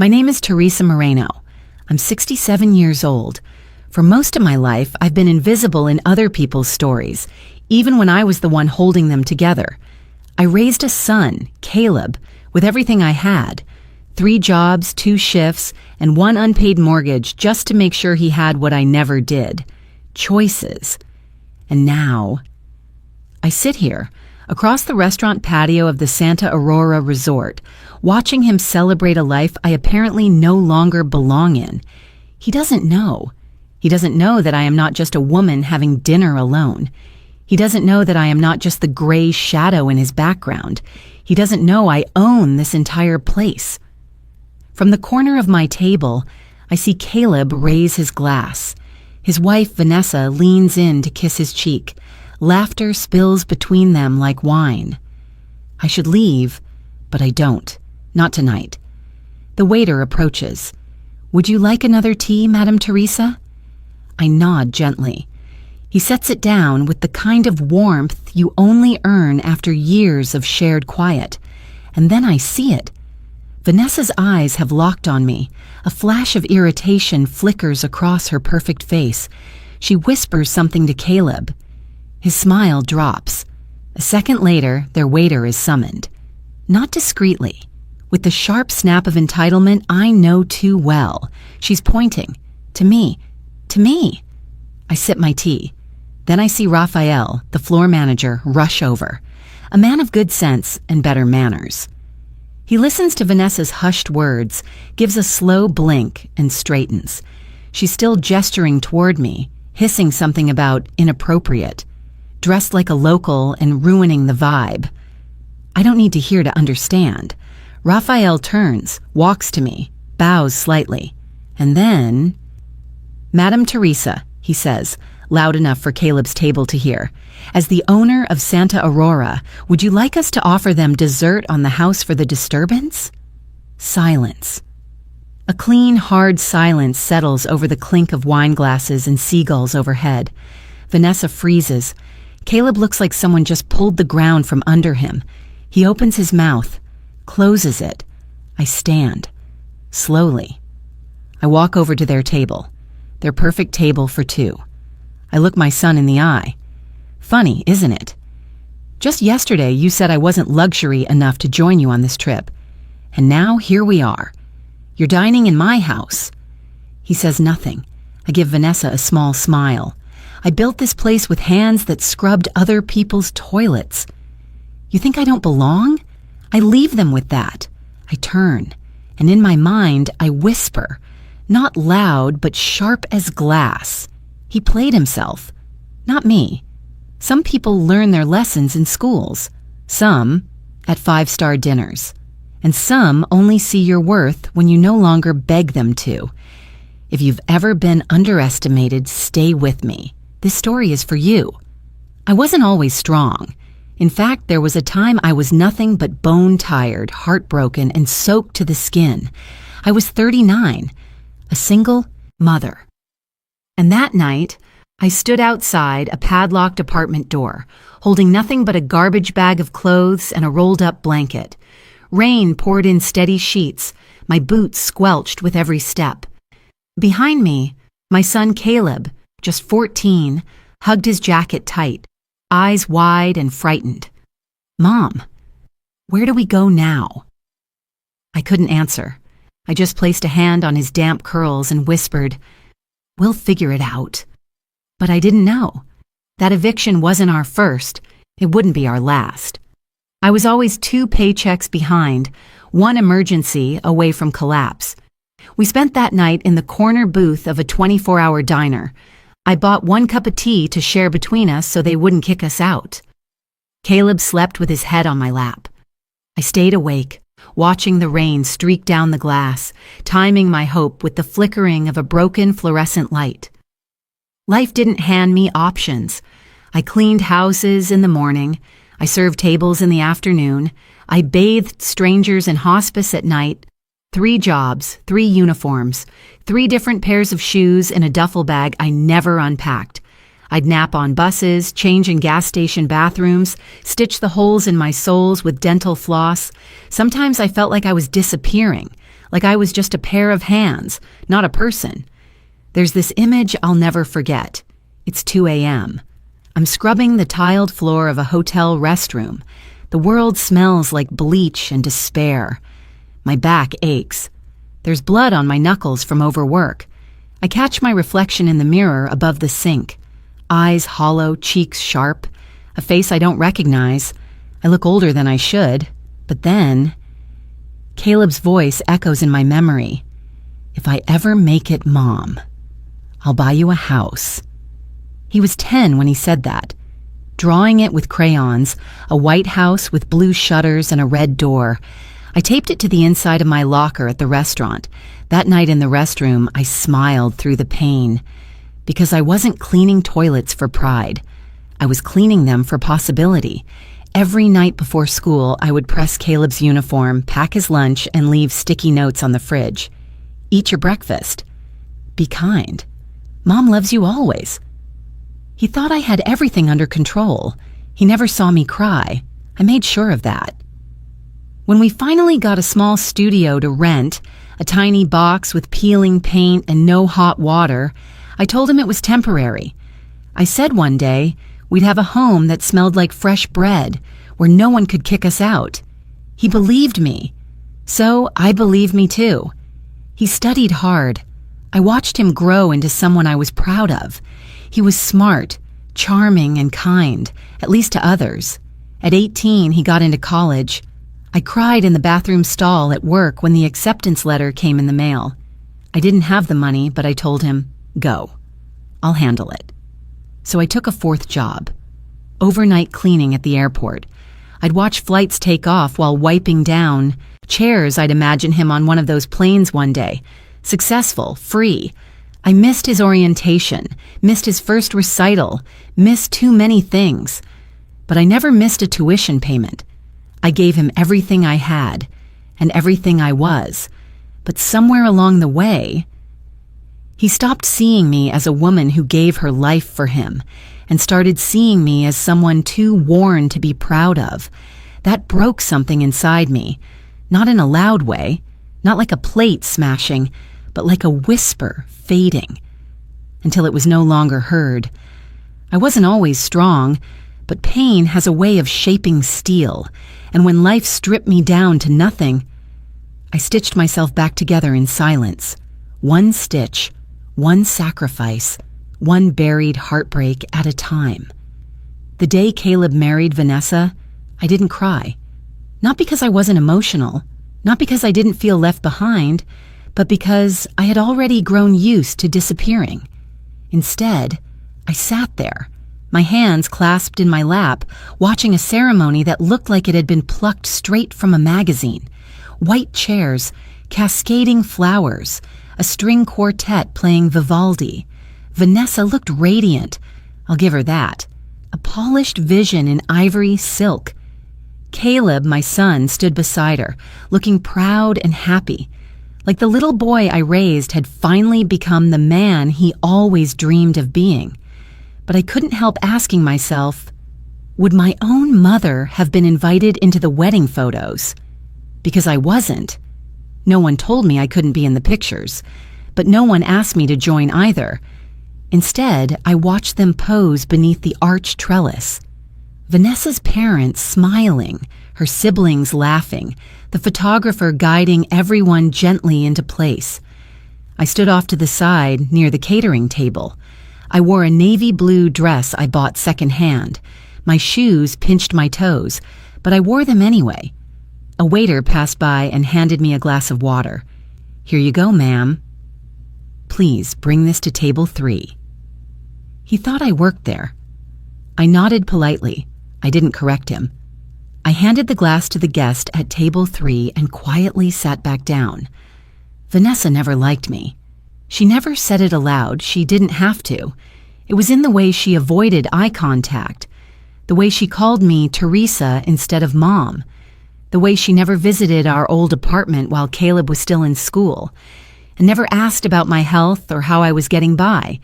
My name is Teresa Moreno. I'm 67 years old. For most of my life, I've been invisible in other people's stories, even when I was the one holding them together. I raised a son, Caleb, with everything I had. 3 jobs, 2 shifts, and 1 unpaid mortgage just to make sure he had what I never did. Choices. And now, I sit here, across the restaurant patio of the Santa Aurora Resort, watching him celebrate a life I apparently no longer belong in. He doesn't know. He doesn't know that I am not just a woman having dinner alone. He doesn't know that I am not just the gray shadow in his background. He doesn't know I own this entire place. From the corner of my table, I see Caleb raise his glass. His wife, Vanessa, leans in to kiss his cheek. Laughter spills between them like wine. I should leave, but I don't. Not tonight. The waiter approaches. "Would you like another tea, Madame Teresa?" I nod gently. He sets it down with the kind of warmth you only earn after years of shared quiet. And then I see it. Vanessa's eyes have locked on me. A flash of irritation flickers across her perfect face. She whispers something to Caleb. His smile drops. A second later, their waiter is summoned. Not discreetly. With the sharp snap of entitlement I know too well. She's pointing. To me. To me. I sip my tea. Then I see Raphael, the floor manager, rush over. A man of good sense and better manners. He listens to Vanessa's hushed words, gives a slow blink, and straightens. She's still gesturing toward me, hissing something about inappropriate. Dressed like a local and ruining the vibe. I don't need to hear to understand. Raphael turns, walks to me, bows slightly, and then... "Madame Teresa," he says, loud enough for Caleb's table to hear. "As the owner of Santa Aurora, would you like us to offer them dessert on the house for the disturbance?" Silence. A clean, hard silence settles over the clink of wine glasses and seagulls overhead. Vanessa freezes. Caleb looks like someone just pulled the ground from under him. He opens his mouth, closes it. I stand. Slowly. I walk over to their table. Their perfect table for 2. I look my son in the eye. "Funny, isn't it? Just yesterday you said I wasn't luxury enough to join you on this trip. And now here we are. You're dining in my house." He says nothing. I give Vanessa a small smile. I built this place with hands that scrubbed other people's toilets. You think I don't belong? I leave them with that. I turn, and in my mind I whisper. Not loud, but sharp as glass. He played himself. Not me. Some people learn their lessons in schools. Some at 5-star dinners. And some only see your worth when you no longer beg them to. If you've ever been underestimated, stay with me. This story is for you. I wasn't always strong. In fact, there was a time I was nothing but bone-tired, heartbroken, and soaked to the skin. I was 39. A single mother. And that night, I stood outside a padlocked apartment door, holding nothing but a garbage bag of clothes and a rolled-up blanket. Rain poured in steady sheets, my boots squelched with every step. Behind me, my son Caleb, just 14, hugged his jacket tight, eyes wide and frightened. "Mom, where do we go now?" I couldn't answer. I just placed a hand on his damp curls and whispered, "We'll figure it out." But I didn't know. That eviction wasn't our first. It wouldn't be our last. I was always 2 paychecks behind, 1 emergency away from collapse. We spent that night in the corner booth of a 24-hour diner. I bought 1 cup of tea to share between us so they wouldn't kick us out. Caleb slept with his head on my lap. I stayed awake, watching the rain streak down the glass, timing my hope with the flickering of a broken fluorescent light. Life didn't hand me options. I cleaned houses in the morning. I served tables in the afternoon. I bathed strangers in hospice at night. 3 jobs, 3 uniforms, 3 different pairs of shoes in a duffel bag I never unpacked. I'd nap on buses, change in gas station bathrooms, stitch the holes in my soles with dental floss. Sometimes I felt like I was disappearing, like I was just a pair of hands, not a person. There's this image I'll never forget. It's 2 a.m. I'm scrubbing the tiled floor of a hotel restroom. The world smells like bleach and despair. My back aches. There's blood on my knuckles from overwork. I catch my reflection in the mirror above the sink. Eyes hollow, cheeks sharp, a face I don't recognize. I look older than I should. But then, Caleb's voice echoes in my memory. If I ever make it, Mom, I'll buy you a house. He was 10 when he said that. Drawing it with crayons, a white house with blue shutters and a red door. I taped it to the inside of my locker at the restaurant. That night in the restroom, I smiled through the pain. Because I wasn't cleaning toilets for pride. I was cleaning them for possibility. Every night before school, I would press Caleb's uniform, pack his lunch, and leave sticky notes on the fridge. Eat your breakfast. Be kind. Mom loves you always. He thought I had everything under control. He never saw me cry. I made sure of that. When we finally got a small studio to rent, a tiny box with peeling paint and no hot water, I told him it was temporary. I said one day we'd have a home that smelled like fresh bread, where no one could kick us out. He believed me. So I believe me too. He studied hard. I watched him grow into someone I was proud of. He was smart, charming, and kind, at least to others. At 18, he got into college. I cried in the bathroom stall at work when the acceptance letter came in the mail. I didn't have the money, but I told him, go. I'll handle it. So I took a fourth job. Overnight cleaning at the airport. I'd watch flights take off while wiping down chairs. I'd imagine him on one of those planes one day. Successful, free. I missed his orientation, missed his first recital, missed too many things. But I never missed a tuition payment. I gave him everything I had and everything I was. But somewhere along the way, he stopped seeing me as a woman who gave her life for him and started seeing me as someone too worn to be proud of. That broke something inside me, not in a loud way, not like a plate smashing, but like a whisper fading, until it was no longer heard. I wasn't always strong, but pain has a way of shaping steel, and when life stripped me down to nothing, I stitched myself back together in silence. One stitch, one sacrifice, one buried heartbreak at a time. The day Caleb married Vanessa, I didn't cry. Not because I wasn't emotional, not because I didn't feel left behind, but because I had already grown used to disappearing. Instead, I sat there, my hands clasped in my lap, watching a ceremony that looked like it had been plucked straight from a magazine. White chairs, cascading flowers, a string quartet playing Vivaldi. Vanessa looked radiant, I'll give her that. A polished vision in ivory silk. Caleb, my son, stood beside her, looking proud and happy. Like the little boy I raised had finally become the man he always dreamed of being. But I couldn't help asking myself, would my own mother have been invited into the wedding photos? Because I wasn't. No one told me I couldn't be in the pictures, but no one asked me to join either. Instead, I watched them pose beneath the arch trellis. Vanessa's parents smiling, her siblings laughing, the photographer guiding everyone gently into place. I stood off to the side near the catering table. I wore a navy blue dress I bought secondhand. My shoes pinched my toes, but I wore them anyway. A waiter passed by and handed me a glass of water. Here you go, ma'am. Please bring this to table 3. He thought I worked there. I nodded politely. I didn't correct him. I handed the glass to the guest at table 3 and quietly sat back down. Vanessa never liked me. She never said it aloud. She didn't have to. It was in the way she avoided eye contact, the way she called me Teresa instead of Mom, the way she never visited our old apartment while Caleb was still in school, and never asked about my health or how I was getting by.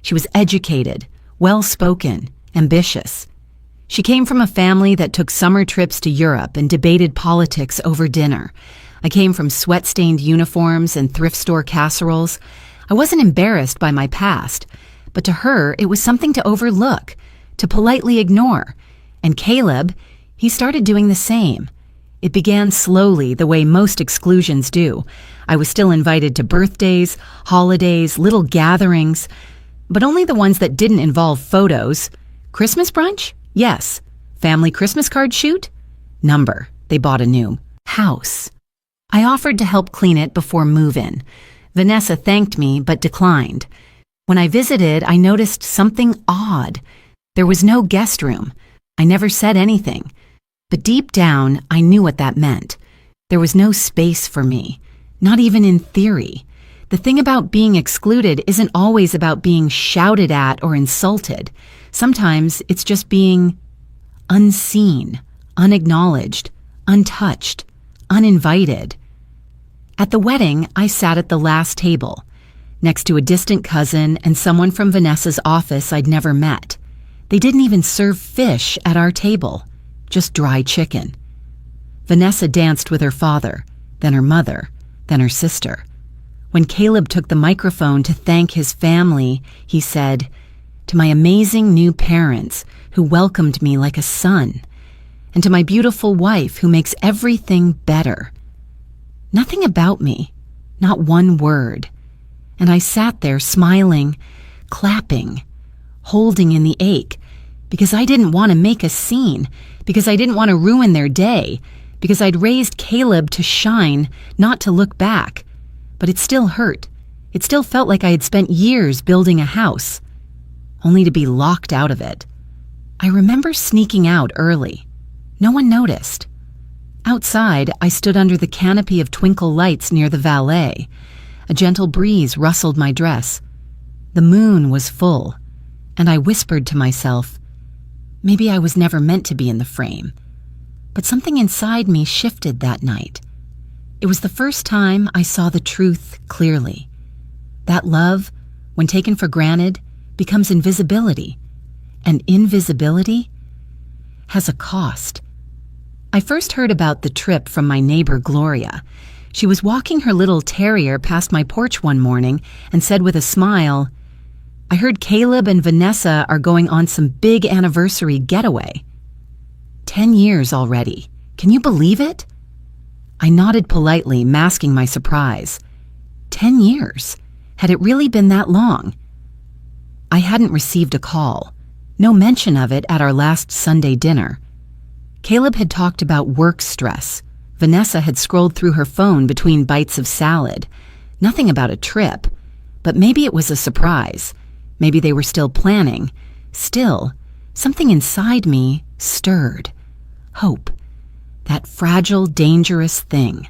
She was educated, well-spoken, ambitious. She came from a family that took summer trips to Europe and debated politics over dinner. I came from sweat-stained uniforms and thrift store casseroles. I wasn't embarrassed by my past, but to her it was something to overlook, to politely ignore. And Caleb, he started doing the same. It began slowly, the way most exclusions do. I was still invited to birthdays, holidays, little gatherings, but only the ones that didn't involve photos. Christmas brunch? Yes. Family Christmas card shoot? Number. They bought a new house. I offered to help clean it before move-in. Vanessa thanked me but declined. When I visited, I noticed something odd. There was no guest room. I never said anything. But deep down, I knew what that meant. There was no space for me, not even in theory. The thing about being excluded isn't always about being shouted at or insulted. Sometimes it's just being unseen, unacknowledged, untouched, uninvited. At the wedding, I sat at the last table, next to a distant cousin and someone from Vanessa's office I'd never met. They didn't even serve fish at our table, just dry chicken. Vanessa danced with her father, then her mother, then her sister. When Caleb took the microphone to thank his family, he said, "To my amazing new parents who welcomed me like a son, and to my beautiful wife who makes everything better." Nothing about me, not one word. And I sat there smiling, clapping, holding in the ache, because I didn't want to make a scene, because I didn't want to ruin their day, because I'd raised Caleb to shine, not to look back. But it still hurt. It still felt like I had spent years building a house, only to be locked out of it. I remember sneaking out early. No one noticed. Outside, I stood under the canopy of twinkle lights near the valet. A gentle breeze rustled my dress. The moon was full, and I whispered to myself, maybe I was never meant to be in the frame. But something inside me shifted that night. It was the first time I saw the truth clearly. That love, when taken for granted, becomes invisibility. And invisibility has a cost. I first heard about the trip from my neighbor Gloria. She was walking her little terrier past my porch one morning and said with a smile, "I heard Caleb and Vanessa are going on some big anniversary getaway." 10 years already. Can you believe it? I nodded politely, masking my surprise. 10 years? Had it really been that long? I hadn't received a call. No mention of it at our last Sunday dinner. Caleb had talked about work stress. Vanessa had scrolled through her phone between bites of salad. Nothing about a trip. But maybe it was a surprise. Maybe they were still planning. Still, something inside me stirred. Hope. That fragile, dangerous thing.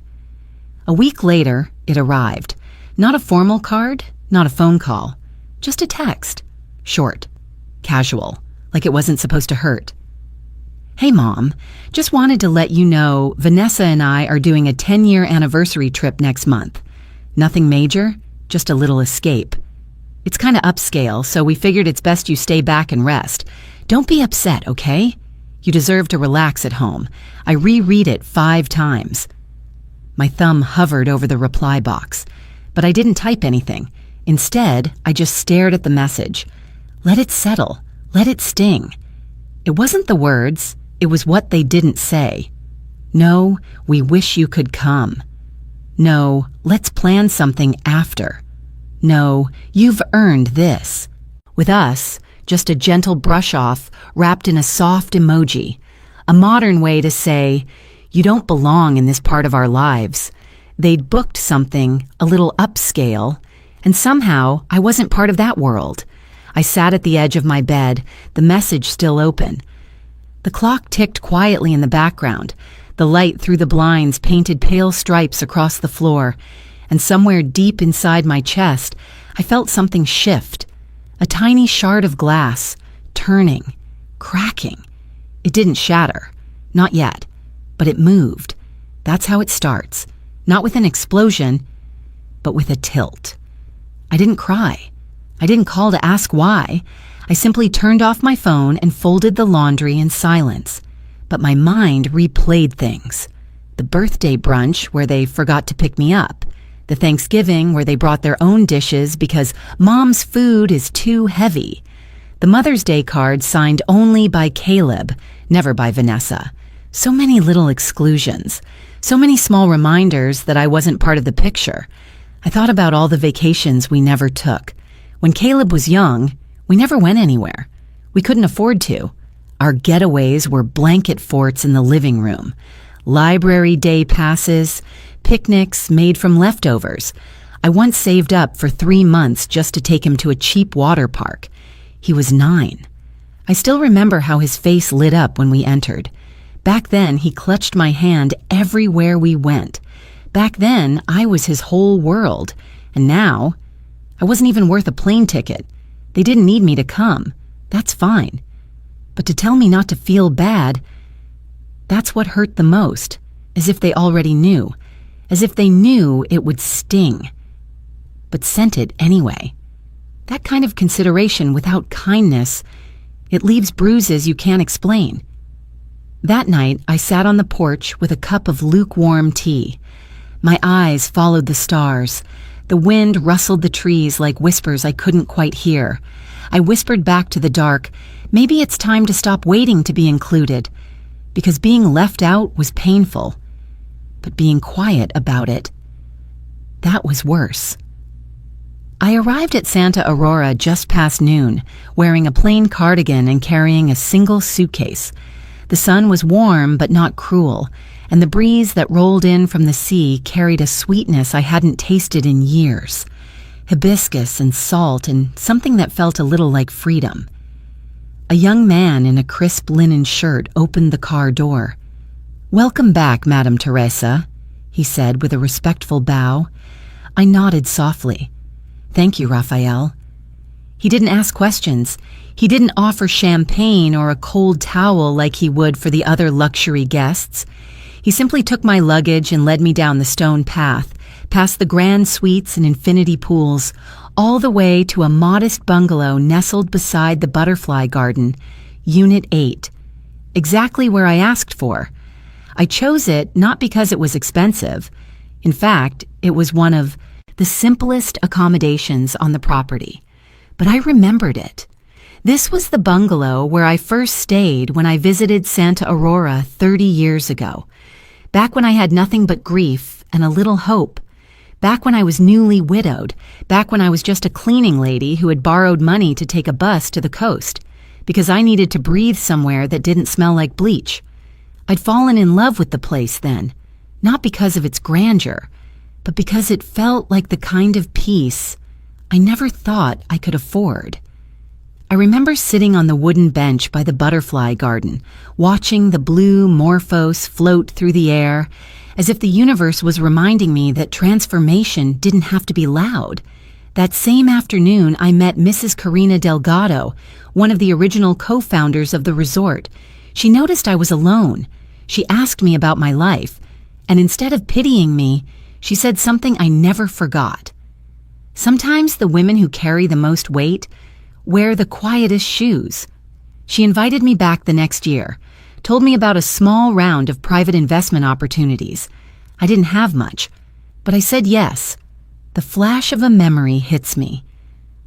A week later, it arrived. Not a formal card, not a phone call. Just a text. Short. Casual. Like it wasn't supposed to hurt. "Hey Mom, just wanted to let you know Vanessa and I are doing a 10-year anniversary trip next month. Nothing major, just a little escape. It's kind of upscale, so we figured it's best you stay back and rest. Don't be upset, okay? You deserve to relax at home. I reread it 5 times. My thumb hovered over the reply box, but I didn't type anything. Instead, I just stared at the message. Let it settle. Let it sting. It wasn't the words. It was what they didn't say. No, we wish you could come. No, let's plan something after. No, you've earned this. With us, just a gentle brush off wrapped in a soft emoji, a modern way to say, you don't belong in this part of our lives. They'd booked something a little upscale, and somehow I wasn't part of that world. I sat at the edge of my bed, the message still open. The clock ticked quietly in the background. The light through the blinds painted pale stripes across the floor, and somewhere deep inside my chest, I felt something shift. A tiny shard of glass, turning, cracking. It didn't shatter. Not yet. But it moved. That's how it starts. Not with an explosion, but with a tilt. I didn't cry. I didn't call to ask why. I simply turned off my phone and folded the laundry in silence. But my mind replayed things. The birthday brunch where they forgot to pick me up. The Thanksgiving where they brought their own dishes because Mom's food is too heavy. The Mother's Day card signed only by Caleb, never by Vanessa. So many little exclusions. So many small reminders that I wasn't part of the picture. I thought about all the vacations we never took. When Caleb was young, we never went anywhere. We couldn't afford to. Our getaways were blanket forts in the living room. Library day passes, picnics made from leftovers. I once saved up for 3 months just to take him to a cheap water park. He was 9. I still remember how his face lit up when we entered. Back then, he clutched my hand everywhere we went. Back then, I was his whole world. And now, I wasn't even worth a plane ticket. They didn't need me to come. That's fine. But to tell me not to feel bad, that's what hurt the most, as if they already knew, as if they knew it would sting, but sent it anyway. That kind of consideration without kindness, it leaves bruises you can't explain. That night, I sat on the porch with a cup of lukewarm tea. My eyes followed the stars. The wind rustled the trees like whispers I couldn't quite hear. I whispered back to the dark, maybe it's time to stop waiting to be included, because being left out was painful. But being quiet about it, that was worse. I arrived at Santa Aurora just past noon, wearing a plain cardigan and carrying a single suitcase. The sun was warm but not cruel, and the breeze that rolled in from the sea carried a sweetness I hadn't tasted in years. Hibiscus and salt and something that felt a little like freedom. A young man in a crisp linen shirt opened the car door. "Welcome back, Madame Teresa," he said with a respectful bow. I nodded softly. "Thank you, Raphael." He didn't ask questions. He didn't offer champagne or a cold towel like he would for the other luxury guests. He simply took my luggage and led me down the stone path, past the grand suites and infinity pools, all the way to a modest bungalow nestled beside the butterfly garden, Unit 8, exactly where I asked for. I chose it not because it was expensive. In fact, it was one of the simplest accommodations on the property. But I remembered it. This was the bungalow where I first stayed when I visited Santa Aurora 30 years ago. Back when I had nothing but grief and a little hope. Back when I was newly widowed. Back when I was just a cleaning lady who had borrowed money to take a bus to the coast, because I needed to breathe somewhere that didn't smell like bleach. I'd fallen in love with the place then, not because of its grandeur, but because it felt like the kind of peace I never thought I could afford. I remember sitting on the wooden bench by the butterfly garden, watching the blue morphos float through the air, as if the universe was reminding me that transformation didn't have to be loud. That same afternoon, I met Mrs. Karina Delgado, one of the original co-founders of the resort. She noticed I was alone. She asked me about my life, and instead of pitying me, she said something I never forgot. Sometimes the women who carry the most weight wear the quietest shoes. She invited me back the next year, told me about a small round of private investment opportunities. I didn't have much, but I said yes. The flash of a memory hits me.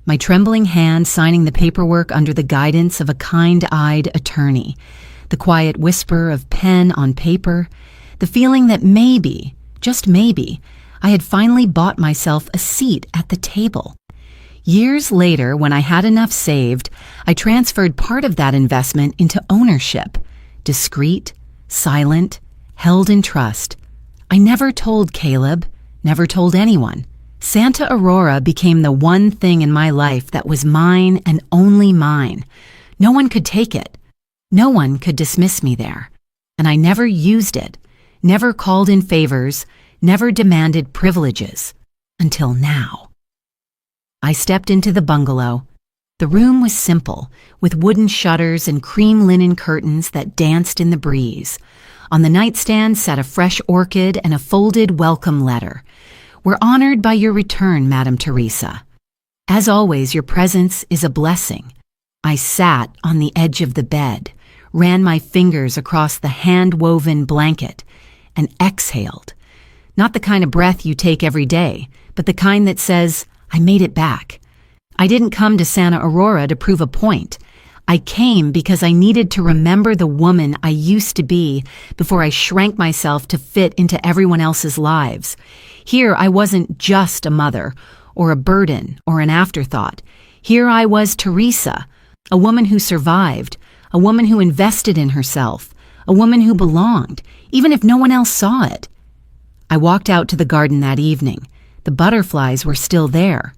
My trembling hand signing the paperwork under the guidance of a kind-eyed attorney, the quiet whisper of pen on paper, the feeling that maybe, just maybe, I had finally bought myself a seat at the table. Years later, when I had enough saved, I transferred part of that investment into ownership. Discreet, silent, held in trust. I never told Caleb, never told anyone. Santa Aurora became the one thing in my life that was mine and only mine. No one could take it. No one could dismiss me there. And I never used it, never called in favors, never demanded privileges, until now. I stepped into the bungalow. The room was simple, with wooden shutters and cream linen curtains that danced in the breeze. On the nightstand sat a fresh orchid and a folded welcome letter. "We're honored by your return, Madame Teresa. As always, your presence is a blessing." I sat on the edge of the bed, ran my fingers across the hand-woven blanket, and exhaled. Not the kind of breath you take every day, but the kind that says, I made it back. I didn't come to Santa Aurora to prove a point. I came because I needed to remember the woman I used to be before I shrank myself to fit into everyone else's lives. Here I wasn't just a mother, or a burden, or an afterthought. Here I was Teresa, a woman who survived, a woman who invested in herself, a woman who belonged, even if no one else saw it. I walked out to the garden that evening. The butterflies were still there,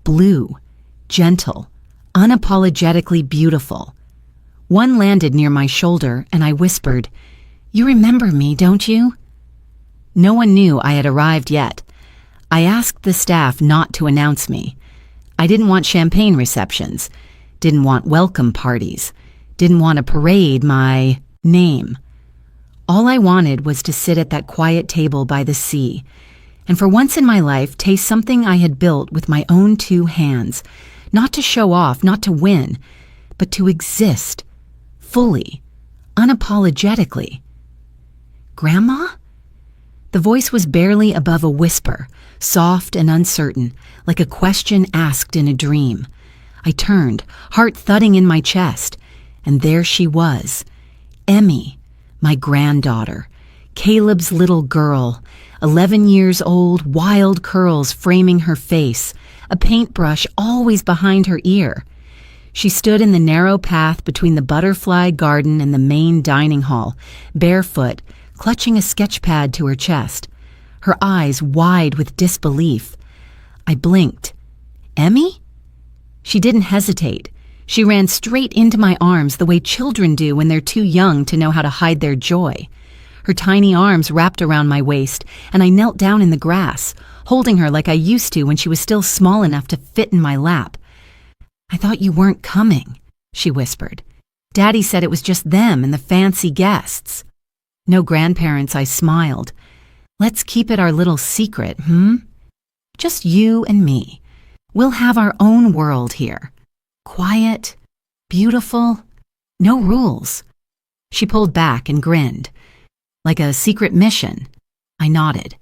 blue, gentle, unapologetically beautiful. One landed near my shoulder, and I whispered, "You remember me, don't you?" No one knew I had arrived yet. I asked the staff not to announce me. I didn't want champagne receptions, didn't want welcome parties, didn't want to parade my name. All I wanted was to sit at that quiet table by the sea, and for once in my life taste something I had built with my own 2 hands, not to show off, not to win, but to exist, fully, unapologetically. "Grandma?" The voice was barely above a whisper, soft and uncertain, like a question asked in a dream. I turned, heart thudding in my chest, and there she was, Emmy, my granddaughter, Caleb's little girl, 11 years old, wild curls framing her face, a paintbrush always behind her ear. She stood in the narrow path between the butterfly garden and the main dining hall, barefoot, clutching a sketch pad to her chest, her eyes wide with disbelief. I blinked. "Emmy?" She didn't hesitate. She ran straight into my arms the way children do when they're too young to know how to hide their joy. Her tiny arms wrapped around my waist, and I knelt down in the grass, holding her like I used to when she was still small enough to fit in my lap. "I thought you weren't coming," she whispered. "Daddy said it was just them and the fancy guests." "No grandparents," I smiled. "Let's keep it our little secret, Just you and me. We'll have our own world here. Quiet, beautiful, no rules." She pulled back and grinned. "Like a secret mission?" I nodded.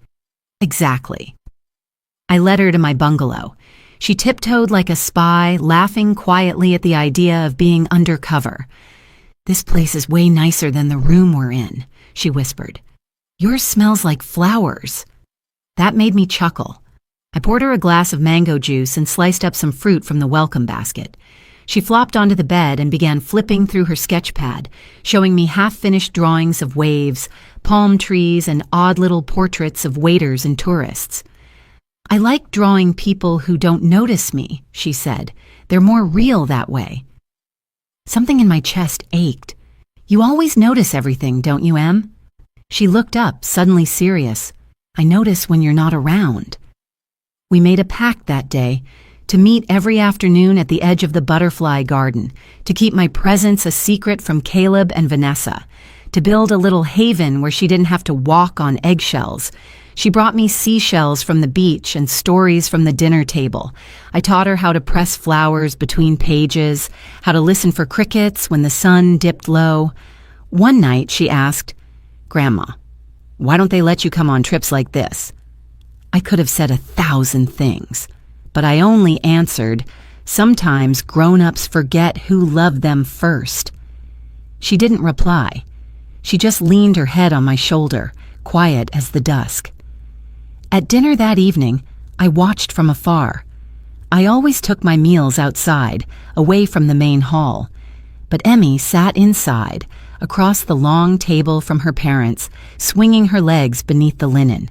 "Exactly." I led her to my bungalow. She tiptoed like a spy, laughing quietly at the idea of being undercover. "This place is way nicer than the room we're in," she whispered. "Yours smells like flowers." That made me chuckle. I poured her a glass of mango juice and sliced up some fruit from the welcome basket. She flopped onto the bed and began flipping through her sketch pad, showing me half-finished drawings of waves, palm trees, and odd little portraits of waiters and tourists. "I like drawing people who don't notice me," she said. "They're more real that way." Something in my chest ached. "You always notice everything, don't you, Em?" She looked up, suddenly serious. "I notice when you're not around." We made a pact that day to meet every afternoon at the edge of the butterfly garden, to keep my presence a secret from Caleb and Vanessa, to build a little haven where she didn't have to walk on eggshells. She brought me seashells from the beach and stories from the dinner table. I taught her how to press flowers between pages, how to listen for crickets when the sun dipped low. One night she asked, "Grandma, why don't they let you come on trips like this?" I could have said 1,000 things, but I only answered, "Sometimes grown-ups forget who loved them first." She didn't reply. She just leaned her head on my shoulder, quiet as the dusk. At dinner that evening, I watched from afar. I always took my meals outside, away from the main hall. But Emmy sat inside, across the long table from her parents, swinging her legs beneath the linen.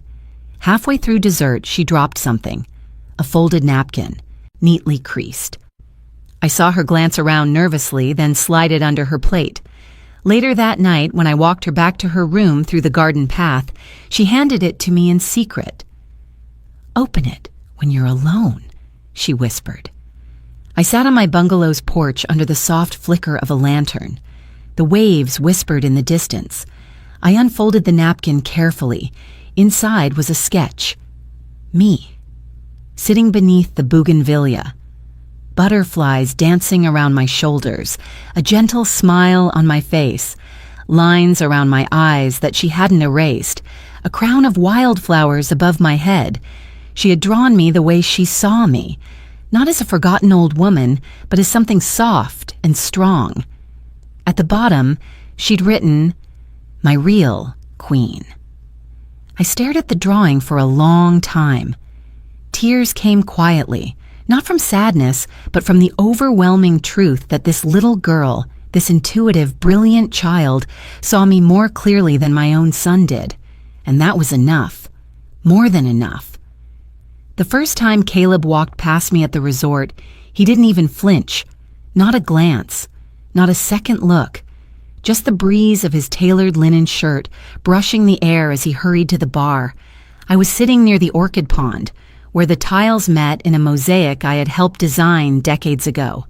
Halfway through dessert, she dropped something, a folded napkin, neatly creased. I saw her glance around nervously, then slide it under her plate. Later that night, when I walked her back to her room through the garden path, she handed it to me in secret. "Open it when you're alone," she whispered. I sat on my bungalow's porch under the soft flicker of a lantern. The waves whispered in the distance. I unfolded the napkin carefully. Inside was a sketch. Me, sitting beneath the bougainvillea. Butterflies dancing around my shoulders, a gentle smile on my face, lines around my eyes that she hadn't erased, a crown of wildflowers above my head. She had drawn me the way she saw me, not as a forgotten old woman, but as something soft and strong. At the bottom, she'd written, "My real queen." I stared at the drawing for a long time. Tears came quietly, not from sadness, but from the overwhelming truth that this little girl, this intuitive, brilliant child, saw me more clearly than my own son did. And that was enough. More than enough. The first time Caleb walked past me at the resort, he didn't even flinch. Not a glance. Not a second look. Just the breeze of his tailored linen shirt brushing the air as he hurried to the bar. I was sitting near the orchid pond, where the tiles met in a mosaic I had helped design decades ago.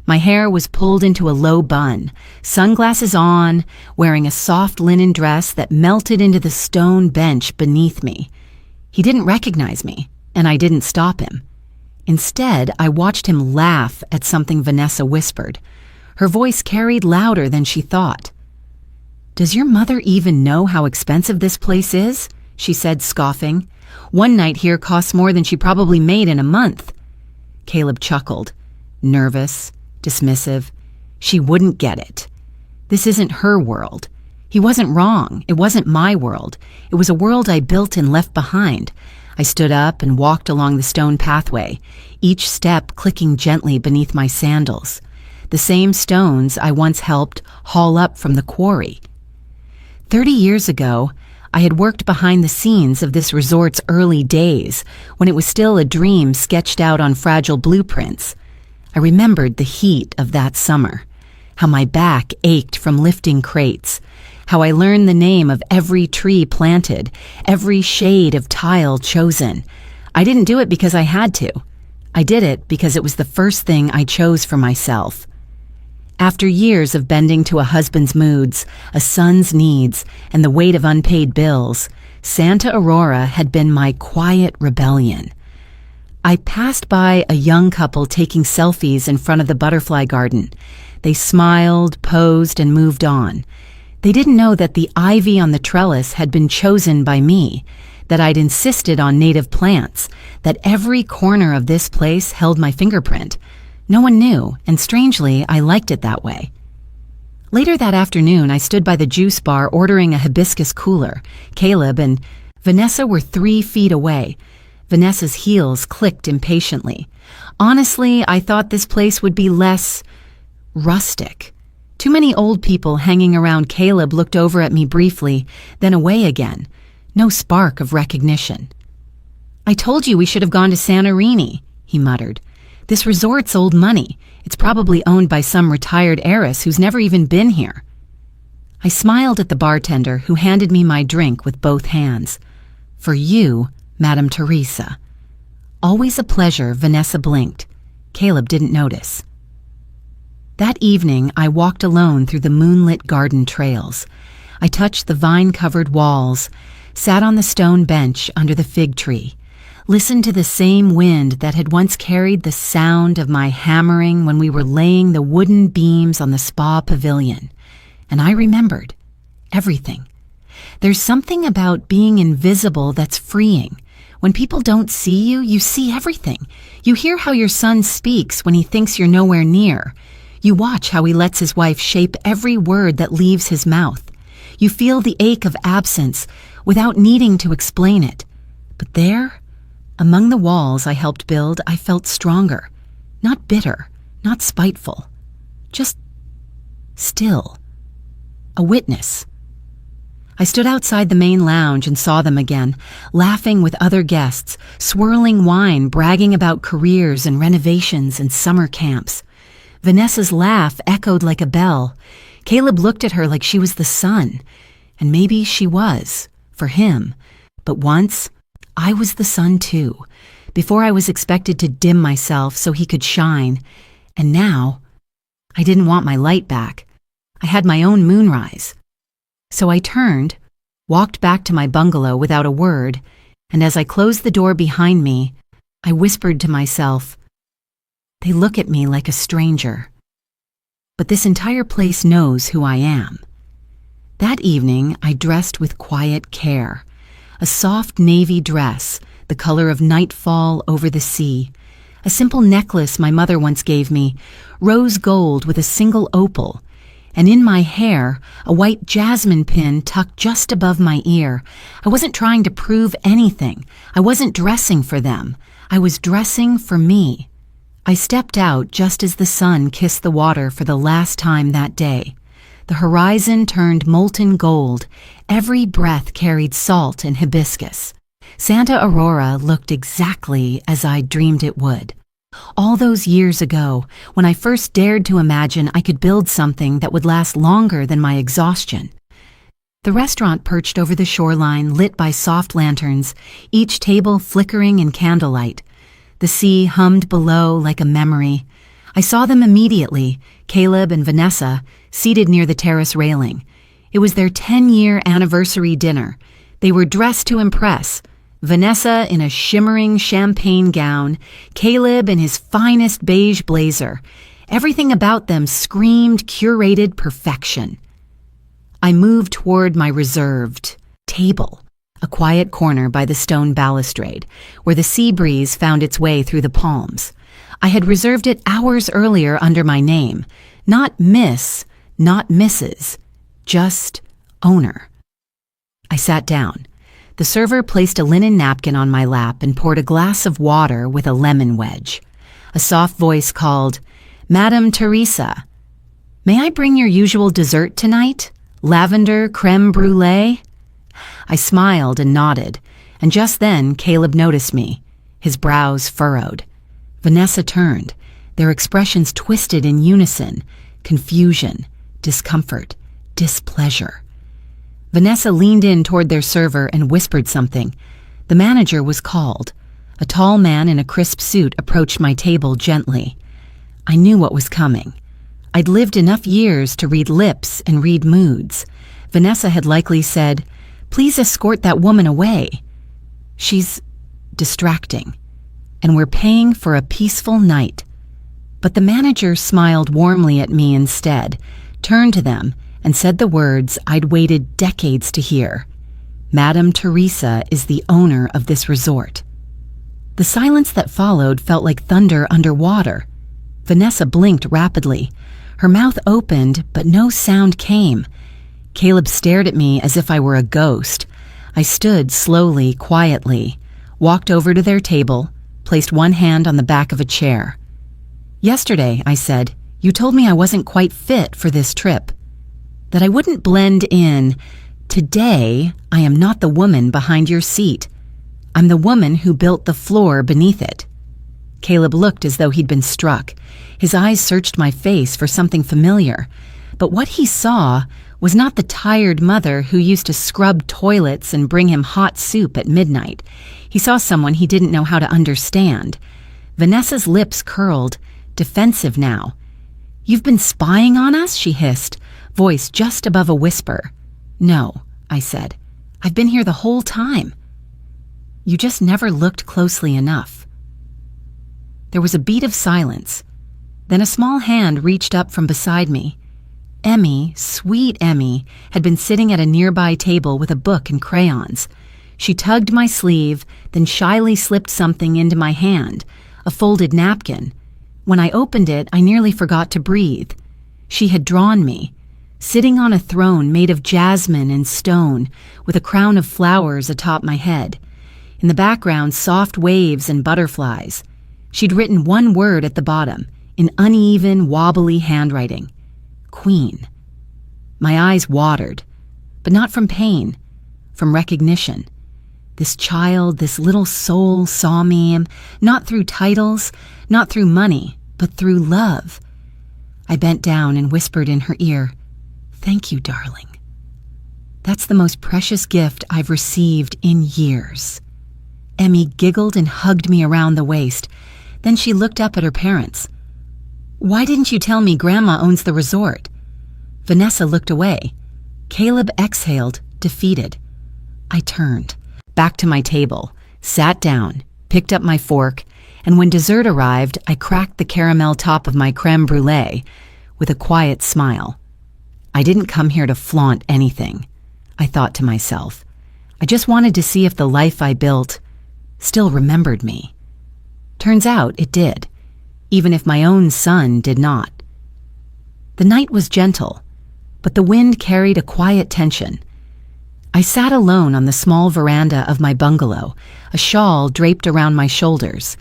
My hair was pulled into a low bun, sunglasses on, wearing a soft linen dress that melted into the stone bench beneath me. He didn't recognize me, and I didn't stop him. Instead, I watched him laugh at something Vanessa whispered. Her voice carried louder than she thought. "Does your mother even know how expensive this place is?" she said, scoffing. "One night here costs more than she probably made in a month." Caleb chuckled, nervous, dismissive. She wouldn't get it. This isn't her world. He wasn't wrong. It wasn't my world. It was a world I built and left behind. I stood up and walked along the stone pathway, each step clicking gently beneath my sandals. The same stones I once helped haul up from the quarry. 30 years ago, I had worked behind the scenes of this resort's early days, when it was still a dream sketched out on fragile blueprints. I remembered the heat of that summer, how my back ached from lifting crates, how I learned the name of every tree planted, every shade of tile chosen. I didn't do it because I had to. I did it because it was the first thing I chose for myself. After years of bending to a husband's moods, a son's needs, and the weight of unpaid bills, Santa Aurora had been my quiet rebellion. I passed by a young couple taking selfies in front of the butterfly garden. They smiled, posed, and moved on. They didn't know that the ivy on the trellis had been chosen by me, that I'd insisted on native plants, that every corner of this place held my fingerprint. No one knew, and strangely, I liked it that way. Later that afternoon, I stood by the juice bar ordering a hibiscus cooler. Caleb and Vanessa were 3 feet away. Vanessa's heels clicked impatiently. Honestly, I thought this place would be less rustic. Too many old people hanging around Caleb looked over at me briefly, then away again. No spark of recognition. "I told you we should have gone to Santorini," he muttered. "This resort's old money. It's probably owned by some retired heiress who's never even been here." I smiled at the bartender, who handed me my drink with both hands. "For you, Madame Teresa." "Always a pleasure," Vanessa blinked. Caleb didn't notice. That evening, I walked alone through the moonlit garden trails. I touched the vine-covered walls, sat on the stone bench under the fig tree, listened to the same wind that had once carried the sound of my hammering when we were laying the wooden beams on the spa pavilion. And I remembered everything. There's something about being invisible that's freeing. When people don't see you, you see everything. You hear how your son speaks when he thinks you're nowhere near. You watch how he lets his wife shape every word that leaves his mouth. You feel the ache of absence without needing to explain it. But there, among the walls I helped build, I felt stronger. Not bitter, not spiteful. Just still. A witness. I stood outside the main lounge and saw them again, laughing with other guests, swirling wine, bragging about careers and renovations and summer camps. Vanessa's laugh echoed like a bell. Caleb looked at her like she was the sun. And maybe she was, for him. But once, I was the sun too, before I was expected to dim myself so he could shine. And now, I didn't want my light back. I had my own moonrise. So I turned, walked back to my bungalow without a word, and as I closed the door behind me, I whispered to myself, "They look at me like a stranger. But this entire place knows who I am." That evening, I dressed with quiet care. a soft navy dress, the color of nightfall over the sea, a simple necklace my mother once gave me, rose gold with a single opal, and in my hair, a white jasmine pin tucked just above my ear. I wasn't trying to prove anything. I wasn't dressing for them. I was dressing for me. I stepped out just as the sun kissed the water for the last time that day. The horizon turned molten gold. Every breath carried salt and hibiscus. Santa Aurora looked exactly as I dreamed it would. All those years ago, when I first dared to imagine I could build something that would last longer than my exhaustion. The restaurant perched over the shoreline, lit by soft lanterns, each table flickering in candlelight. The sea hummed below like a memory. I saw them immediately, Caleb and Vanessa, seated near the terrace railing. It was their 10-year anniversary dinner. They were dressed to impress. Vanessa in a shimmering champagne gown, Caleb in his finest beige blazer. Everything about them screamed curated perfection. I moved toward my reserved table, a quiet corner by the stone balustrade, where the sea breeze found its way through the palms. I had reserved it hours earlier under my name. Not Miss, not Mrs., just owner. I sat down. The server placed a linen napkin on my lap and poured a glass of water with a lemon wedge. A soft voice called, "Madame Teresa, may I bring your usual dessert tonight? Lavender creme brulee?" I smiled and nodded, and just then Caleb noticed me, his brows furrowed. Vanessa turned, their expressions twisted in unison, confusion, discomfort, displeasure. Vanessa leaned in toward their server and whispered something. The manager was called. A tall man in a crisp suit approached my table gently. I knew what was coming. I'd lived enough years to read lips and read moods. Vanessa had likely said, "Please escort that woman away. She's distracting, and we're paying for a peaceful night." But the manager smiled warmly at me instead, turned to them, and said the words I'd waited decades to hear. "Madame Teresa is the owner of this resort." The silence that followed felt like thunder underwater. Vanessa blinked rapidly. Her mouth opened, but no sound came. Caleb stared at me as if I were a ghost. I stood slowly, quietly, walked over to their table, placed one hand on the back of a chair. "Yesterday," I said, "you told me I wasn't quite fit for this trip, that I wouldn't blend in. Today, I am not the woman behind your seat. I'm the woman who built the floor beneath it." Caleb looked as though he'd been struck. His eyes searched my face for something familiar, but what he saw was not the tired mother who used to scrub toilets and bring him hot soup at midnight. He saw someone he didn't know how to understand. Vanessa's lips curled, defensive now. "You've been spying on us?" she hissed, voice just above a whisper. "No," I said. "I've been here the whole time. You just never looked closely enough." There was a beat of silence. Then a small hand reached up from beside me. Emmy, sweet Emmy, had been sitting at a nearby table with a book and crayons. She tugged my sleeve, then shyly slipped something into my hand, a folded napkin. When I opened it, I nearly forgot to breathe. She had drawn me, sitting on a throne made of jasmine and stone, with a crown of flowers atop my head. In the background, soft waves and butterflies. She'd written one word at the bottom, in uneven, wobbly handwriting. Queen. My eyes watered, but not from pain, from recognition. This child, this little soul saw me, not through titles, not through money, but through love. I bent down and whispered in her ear, "Thank you, darling. That's the most precious gift I've received in years." Emmy giggled and hugged me around the waist. Then she looked up at her parents. "Why didn't you tell me Grandma owns the resort?" Vanessa looked away. Caleb exhaled, defeated. I turned, back to my table, sat down, picked up my fork, and when dessert arrived, I cracked the caramel top of my creme brulee with a quiet smile. I didn't come here to flaunt anything, I thought to myself. I just wanted to see if the life I built still remembered me. Turns out it did, even if my own son did not. The night was gentle, but the wind carried a quiet tension. I sat alone on the small veranda of my bungalow, a shawl draped around my shoulders.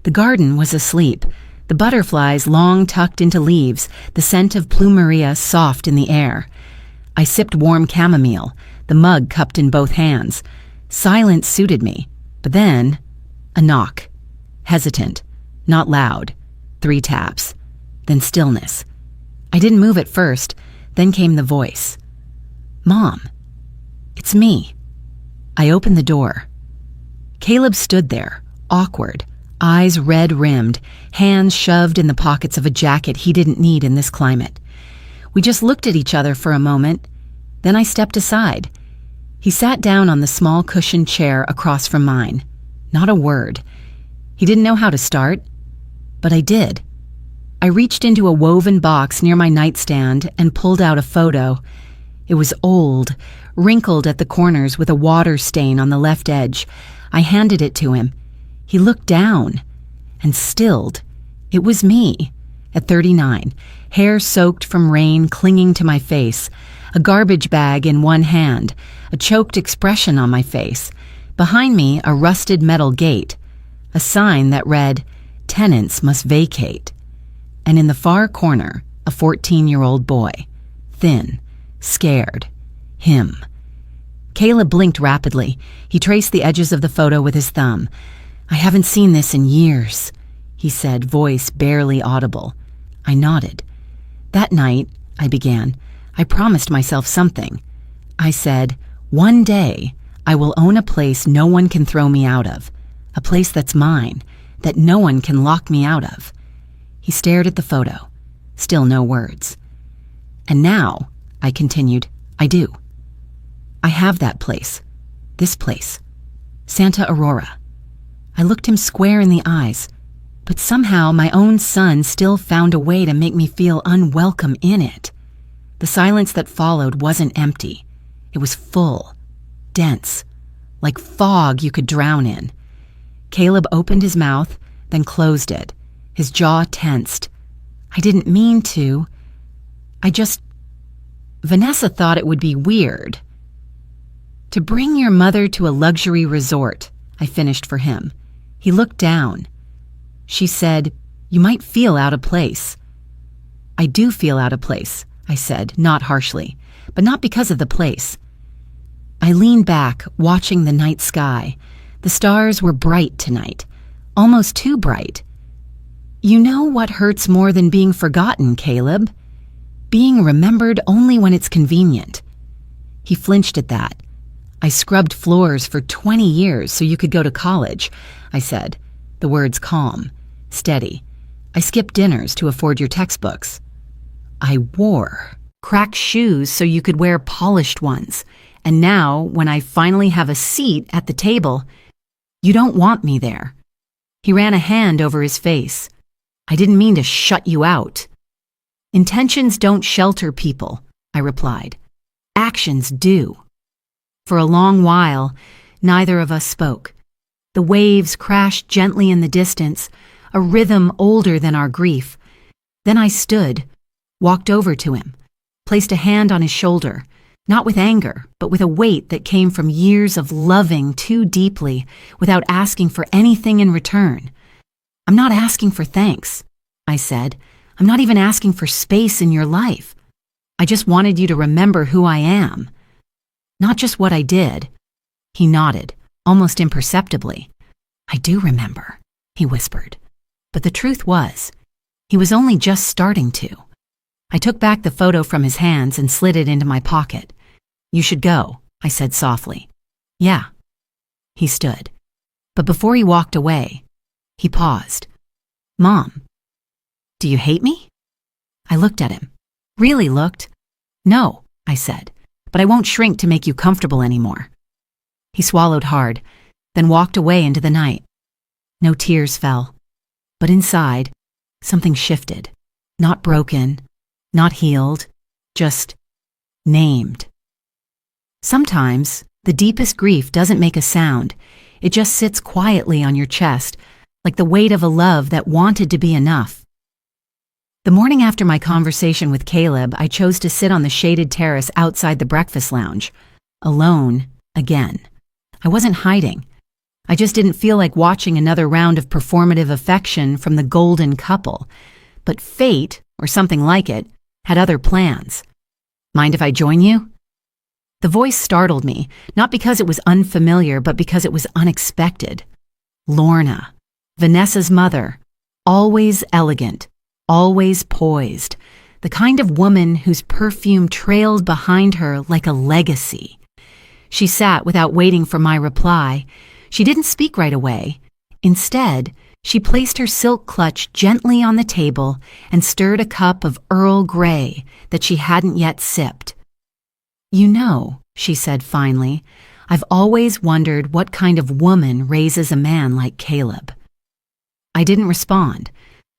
The garden was asleep, the butterflies long tucked into leaves, the scent of plumeria soft in the air. I sipped warm chamomile, the mug cupped in both hands. Silence suited me, but then a knock. Hesitant, not loud. 3 taps. Then stillness. I didn't move at first, then came the voice. "Mom, it's me." I opened the door. Caleb stood there, awkward, eyes red-rimmed, hands shoved in the pockets of a jacket he didn't need in this climate. We just looked at each other for a moment, then I stepped aside. He sat down on the small cushioned chair across from mine. Not a word. He didn't know how to start, but I did. I reached into a woven box near my nightstand and pulled out a photo. It was old, wrinkled at the corners with a water stain on the left edge. I handed it to him. He looked down and stilled. It was me, at 39, hair soaked from rain clinging to my face, a garbage bag in one hand, a choked expression on my face. Behind me, a rusted metal gate, a sign that read, "Tenants must vacate." And in the far corner, a 14-year-old boy, thin, scared, him. Caleb blinked rapidly. He traced the edges of the photo with his thumb. "I haven't seen this in years," he said, voice barely audible. I nodded. "That night," I began, "I promised myself something. I said, one day I will own a place no one can throw me out of, a place that's mine, that no one can lock me out of." He stared at the photo. Still no words. "And now," I continued, "I do. I have that place. This place. Santa Aurora." I looked him square in the eyes, but somehow my own son still found a way to make me feel unwelcome in it. The silence that followed wasn't empty. It was full, dense, like fog you could drown in. Caleb opened his mouth, then closed it, his jaw tensed. "I didn't mean to. Vanessa thought it would be weird. To bring your mother to a luxury resort," I finished for him. He looked down. "She said, you might feel out of place." "I do feel out of place," I said, not harshly, but not because of the place. I leaned back, watching the night sky. The stars were bright tonight, almost too bright. "You know what hurts more than being forgotten, Caleb? Being remembered only when it's convenient." He flinched at that. "I scrubbed floors for 20 years so you could go to college," I said, the words calm, steady. "I skipped dinners to afford your textbooks. I wore cracked shoes so you could wear polished ones. And now, when I finally have a seat at the table, you don't want me there." He ran a hand over his face. "I didn't mean to shut you out." "Intentions don't shelter people," I replied. "Actions do." For a long while, neither of us spoke. The waves crashed gently in the distance, a rhythm older than our grief. Then I stood, walked over to him, placed a hand on his shoulder, not with anger, but with a weight that came from years of loving too deeply without asking for anything in return. "I'm not asking for thanks," I said. "I'm not even asking for space in your life. I just wanted you to remember who I am. Not just what I did." He nodded, almost imperceptibly. "I do remember," he whispered. But the truth was, he was only just starting to. I took back the photo from his hands and slid it into my pocket. "You should go," I said softly. "Yeah." He stood. But before he walked away, he paused. "Mom, do you hate me?" I looked at him. Really looked. "No," I said, "but I won't shrink to make you comfortable anymore." He swallowed hard, then walked away into the night. No tears fell. But inside, something shifted. Not broken, not healed, just named. Sometimes The deepest grief doesn't make a sound. It just sits quietly on your chest, like the weight of a love that wanted to be enough. The morning after my conversation with Caleb, I chose to sit on the shaded terrace outside the breakfast lounge. Alone, again. I wasn't hiding. I just didn't feel like watching another round of performative affection from the golden couple. But fate, or something like it, had other plans. Mind if I join you? The voice startled me, not because it was unfamiliar, but because it was unexpected. Lorna, Vanessa's mother, always elegant, always poised, the kind of woman whose perfume trailed behind her like a legacy. She sat without waiting for my reply. She didn't speak right away. Instead, she placed her silk clutch gently on the table and stirred a cup of Earl Grey that she hadn't yet sipped. "You know," she said finally, "I've always wondered what kind of woman raises a man like Caleb." I didn't respond.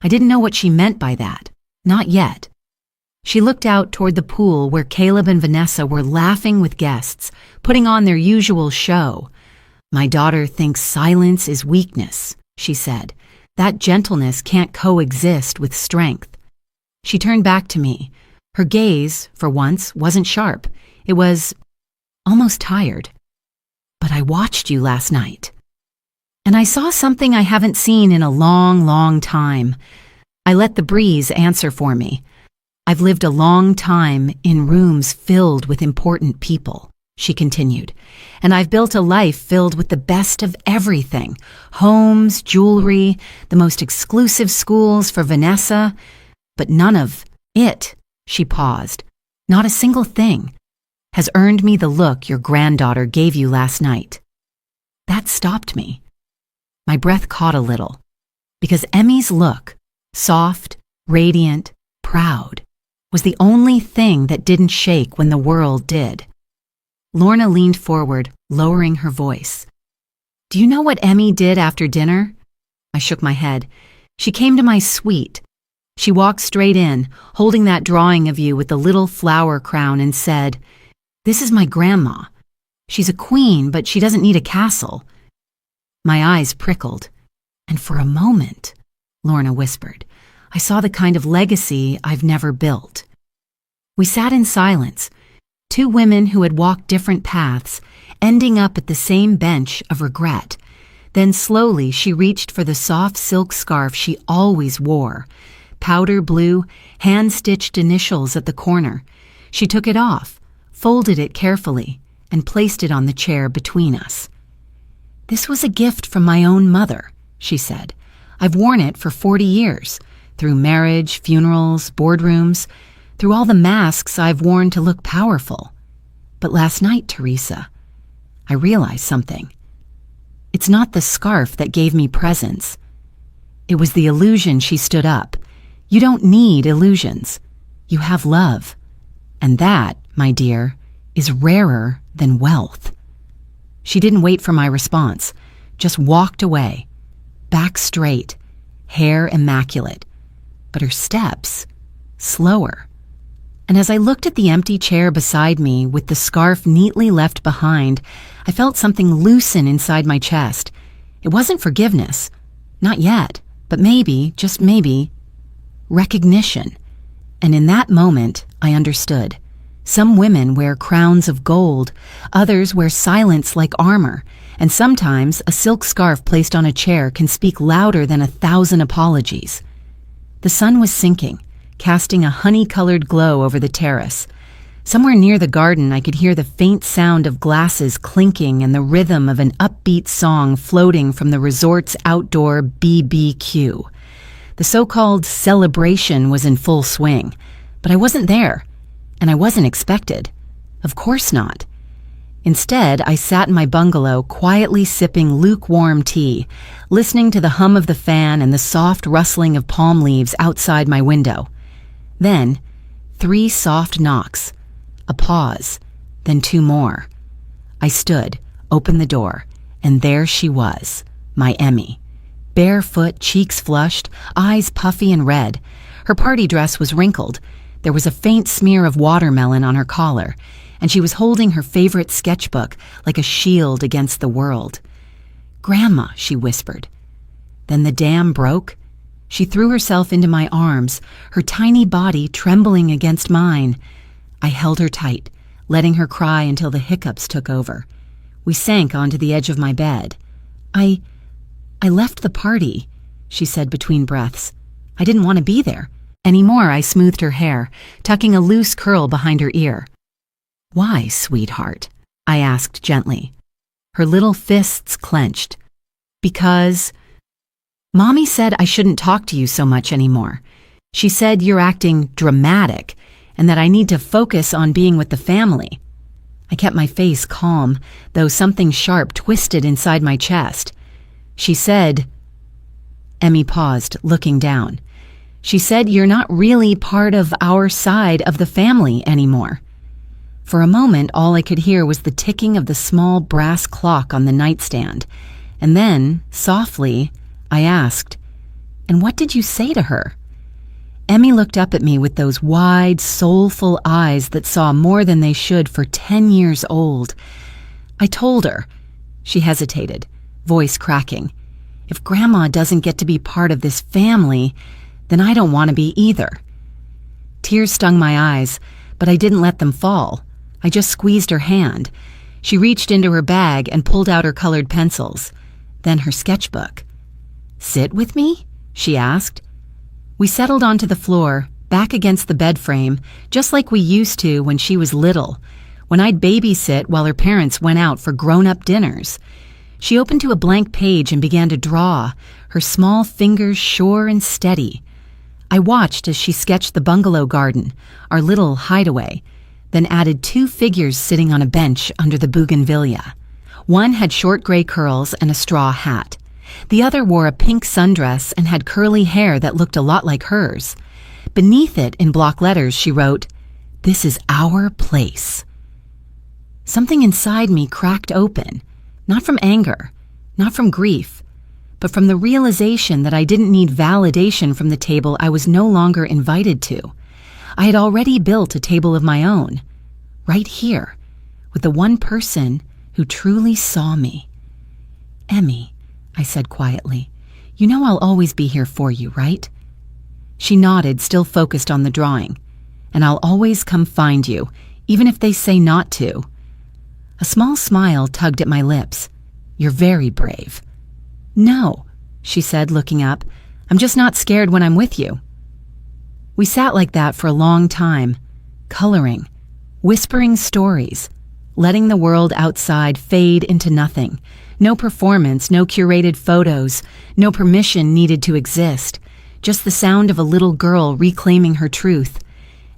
I didn't know what she meant by that. Not yet. She looked out toward the pool where Caleb and Vanessa were laughing with guests, putting on their usual show. "My daughter thinks silence is weakness," she said. "That gentleness can't coexist with strength." She turned back to me. Her gaze, for once, wasn't sharp. It was almost tired. "But I watched you last night. And I saw something I haven't seen in a long, long time." I let the breeze answer for me. "I've lived a long time in rooms filled with important people," she continued, "and I've built a life filled with the best of everything. Homes, jewelry, the most exclusive schools for Vanessa, but none of it," she paused, "not a single thing, has earned me the look your granddaughter gave you last night." That stopped me. My breath caught a little, because Emmy's look, soft, radiant, proud, was the only thing that didn't shake when the world did. Lorna leaned forward, lowering her voice. "Do you know what Emmy did after dinner?" I shook my head. "She came to my suite. She walked straight in, holding that drawing of you with the little flower crown, and said, 'This is my grandma. She's a queen, but she doesn't need a castle.'" My eyes prickled. "And for a moment," Lorna whispered, "I saw the kind of legacy I've never built." We sat in silence, two women who had walked different paths, ending up at the same bench of regret. Then slowly she reached for the soft silk scarf she always wore, powder blue, hand-stitched initials at the corner. She took it off, folded it carefully, and placed it on the chair between us. "This was a gift from my own mother," she said. "I've worn it for 40 years, through marriage, funerals, boardrooms, through all the masks I've worn to look powerful. But last night, Teresa, I realized something. It's not the scarf that gave me presence. It was the illusion." She stood up. "You don't need illusions. You have love. And that, my dear, is rarer than wealth." She didn't wait for my response, just walked away, back straight, hair immaculate, but her steps slower. And as I looked at the empty chair beside me with the scarf neatly left behind, I felt something loosen inside my chest. It wasn't forgiveness, not yet, but maybe, just maybe, recognition. And in that moment, I understood. Some women wear crowns of gold, others wear silence like armor, and sometimes a silk scarf placed on a chair can speak louder than 1,000 apologies. The sun was sinking, casting a honey-colored glow over the terrace. Somewhere near the garden, I could hear the faint sound of glasses clinking and the rhythm of an upbeat song floating from the resort's outdoor BBQ. The so-called celebration was in full swing, but I wasn't there. And I wasn't expected. Of course not. Instead, I sat in my bungalow quietly sipping lukewarm tea, listening to the hum of the fan and the soft rustling of palm leaves outside my window. Then, 3 soft knocks, a pause, then 2 more. I stood, opened the door, and there she was, my Emmy. Barefoot, cheeks flushed, eyes puffy and red. Her party dress was wrinkled. There was a faint smear of watermelon on her collar, and she was holding her favorite sketchbook like a shield against the world. "Grandma," she whispered. Then the dam broke. She threw herself into my arms, her tiny body trembling against mine. I held her tight, letting her cry until the hiccups took over. We sank onto the edge of my bed. I left the party," she said between breaths. "I didn't want to be there." Anymore, I smoothed her hair, tucking a loose curl behind her ear. "Why, sweetheart?" I asked gently. Her little fists clenched. "Because Mommy said I shouldn't talk to you so much anymore. She said you're acting dramatic and that I need to focus on being with the family." I kept my face calm, though something sharp twisted inside my chest. "She said..." Emmy paused, looking down. "She said you're not really part of our side of the family anymore." For a moment, all I could hear was the ticking of the small brass clock on the nightstand. And then, softly, I asked, "And what did you say to her?" Emmy looked up at me with those wide, soulful eyes that saw more than they should for 10 years old. "I told her," she hesitated, voice cracking, "if Grandma doesn't get to be part of this family, then I don't want to be either." Tears stung my eyes, but I didn't let them fall. I just squeezed her hand. She reached into her bag and pulled out her colored pencils, then her sketchbook. "Sit with me?" she asked. We settled onto the floor, back against the bed frame, just like we used to when she was little, when I'd babysit while her parents went out for grown-up dinners. She opened to a blank page and began to draw, her small fingers sure and steady. I watched as she sketched the bungalow garden, our little hideaway, then added 2 figures sitting on a bench under the bougainvillea. One had short gray curls and a straw hat. The other wore a pink sundress and had curly hair that looked a lot like hers. Beneath it, in block letters, she wrote, "This is our place." Something inside me cracked open, not from anger, not from grief, but from the realization that I didn't need validation from the table I was no longer invited to. I had already built a table of my own, right here, with the one person who truly saw me. "Emmy," I said quietly, "you know I'll always be here for you, right?" She nodded, still focused on the drawing. "And I'll always come find you, even if they say not to." A small smile tugged at my lips. "You're very brave." "No," she said, looking up. "I'm just not scared when I'm with you." We sat like that for a long time, coloring, whispering stories, letting the world outside fade into nothing. No performance, no curated photos, no permission needed to exist. Just the sound of a little girl reclaiming her truth,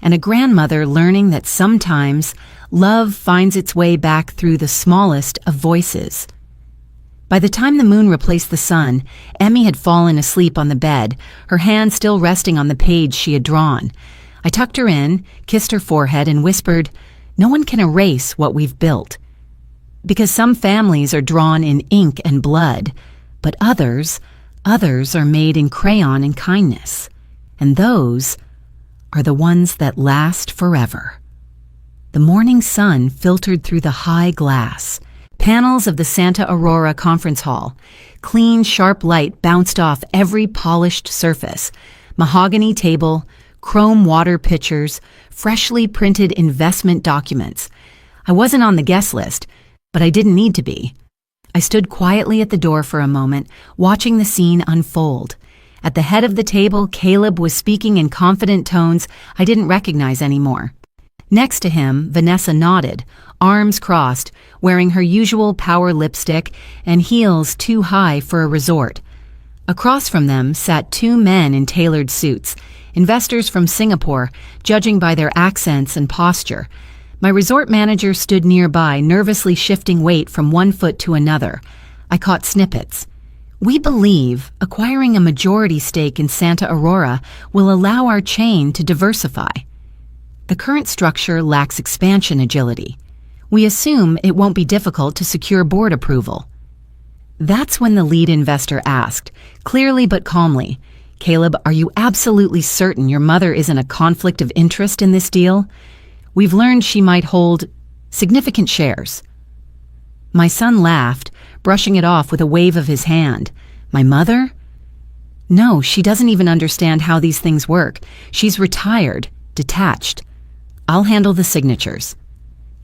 and a grandmother learning that sometimes love finds its way back through the smallest of voices. By the time the moon replaced the sun, Emmy had fallen asleep on the bed, her hand still resting on the page she had drawn. I tucked her in, kissed her forehead, and whispered, "No one can erase what we've built. Because some families are drawn in ink and blood, but others are made in crayon and kindness. And those are the ones that last forever." The morning sun filtered through the high glass. Panels of the Santa Aurora conference hall. Clean, sharp light bounced off every polished surface. Mahogany table, chrome water pitchers, freshly printed investment documents. I wasn't on the guest list, but I didn't need to be. I stood quietly at the door for a moment, watching the scene unfold. At the head of the table, Caleb was speaking in confident tones I didn't recognize anymore. Next to him, Vanessa nodded, arms crossed, wearing her usual power lipstick and heels too high for a resort. Across from them sat 2 men in tailored suits, investors from Singapore, judging by their accents and posture. My resort manager stood nearby, nervously shifting weight from one foot to another. I caught snippets. "We believe acquiring a majority stake in Santa Aurora will allow our chain to diversify. The current structure lacks expansion agility. We assume it won't be difficult to secure board approval." That's when the lead investor asked, clearly but calmly, "Caleb, are you absolutely certain your mother isn't a conflict of interest in this deal? We've learned she might hold..." Significant shares. My son laughed, brushing it off with a wave of his hand. My mother? No, she doesn't even understand how these things work. She's retired, detached. I'll handle the signatures.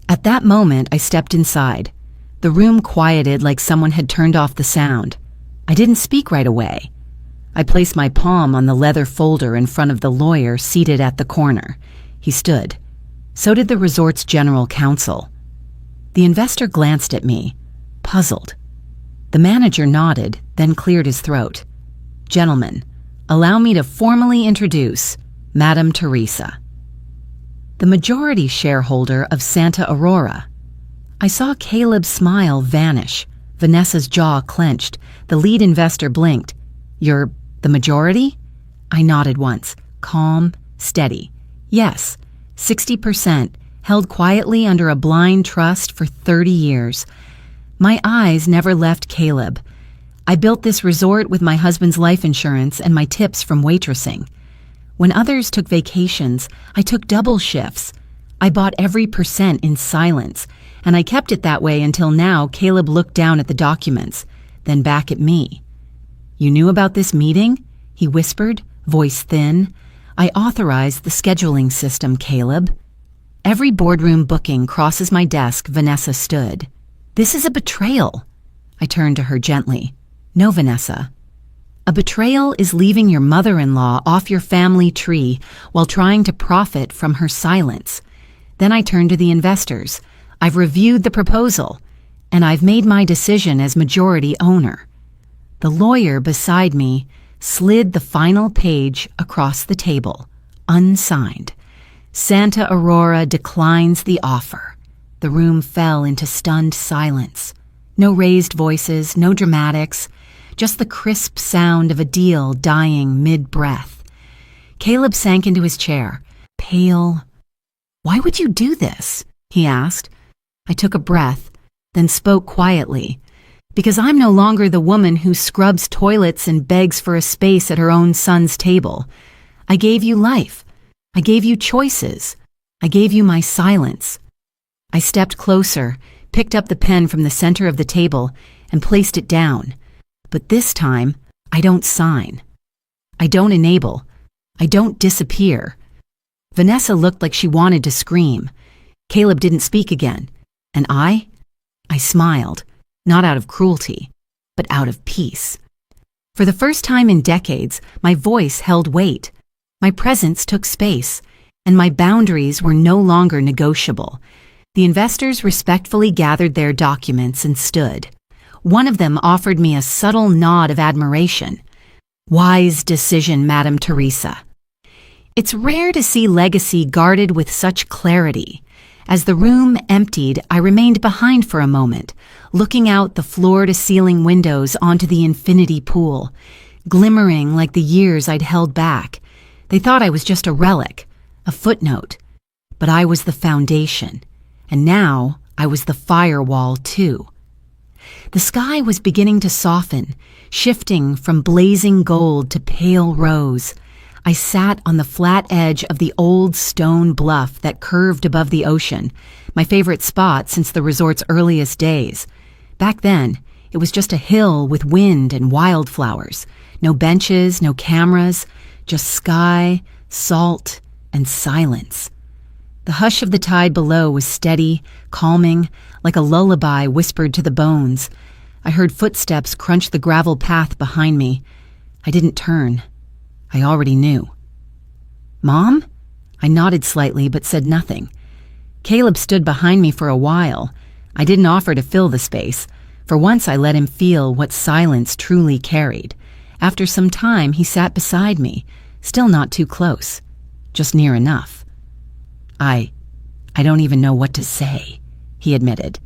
At that moment, I stepped inside. The room quieted like someone had turned off the sound. I didn't speak right away. I placed my palm on the leather folder in front of the lawyer seated at the corner. He stood. So did the resort's general counsel. The investor glanced at me, puzzled. The manager nodded, then cleared his throat. Gentlemen, allow me to formally introduce Madame Teresa, the majority shareholder of Santa Aurora. I saw Caleb's smile vanish. Vanessa's jaw clenched. The lead investor blinked. You're the majority? I nodded once, calm, steady. Yes, 60%, held quietly under a blind trust for 30 years. My eyes never left Caleb. I built this resort with my husband's life insurance and my tips from waitressing. When others took vacations, I took double shifts. I bought every percent in silence, and I kept it that way until now. Caleb looked down at the documents, then back at me. You knew about this meeting? He whispered, voice thin. I authorized the scheduling system, Caleb. Every boardroom booking crosses my desk. Vanessa stood. This is a betrayal. I turned to her gently. No, Vanessa. A betrayal is leaving your mother-in-law off your family tree while trying to profit from her silence. Then I turned to the investors. I've reviewed the proposal, and I've made my decision as majority owner. The lawyer beside me slid the final page across the table, unsigned. Santa Aurora declines the offer. The room fell into stunned silence. No raised voices, no dramatics, just the crisp sound of a deal dying mid-breath. Caleb sank into his chair, pale. Why would you do this? He asked. I took a breath, then spoke quietly. Because I'm no longer the woman who scrubs toilets and begs for a space at her own son's table. I gave you life. I gave you choices. I gave you my silence. I stepped closer, picked up the pen from the center of the table, and placed it down. But this time, I don't sign. I don't enable. I don't disappear. Vanessa looked like she wanted to scream. Caleb didn't speak again. And I smiled, not out of cruelty, but out of peace. For the first time in decades, my voice held weight. My presence took space, and my boundaries were no longer negotiable. The investors respectfully gathered their documents and stood. One of them offered me a subtle nod of admiration. Wise decision, Madame Teresa. It's rare to see legacy guarded with such clarity. As the room emptied, I remained behind for a moment, looking out the floor-to-ceiling windows onto the infinity pool, glimmering like the years I'd held back. They thought I was just a relic, a footnote. But I was the foundation, and now I was the firewall too. The sky was beginning to soften, shifting from blazing gold to pale rose. I sat on the flat edge of the old stone bluff that curved above the ocean, my favorite spot since the resort's earliest days. Back then, it was just a hill with wind and wildflowers. No benches, no cameras, just sky, salt, and silence. The hush of the tide below was steady, calming, like a lullaby whispered to the bones. I heard footsteps crunch the gravel path behind me. I didn't turn. I already knew. Mom? I nodded slightly but said nothing. Caleb stood behind me for a while. I didn't offer to fill the space. For once I let him feel what silence truly carried. After some time he sat beside me, still not too close, just near enough. I don't even know what to say, he admitted.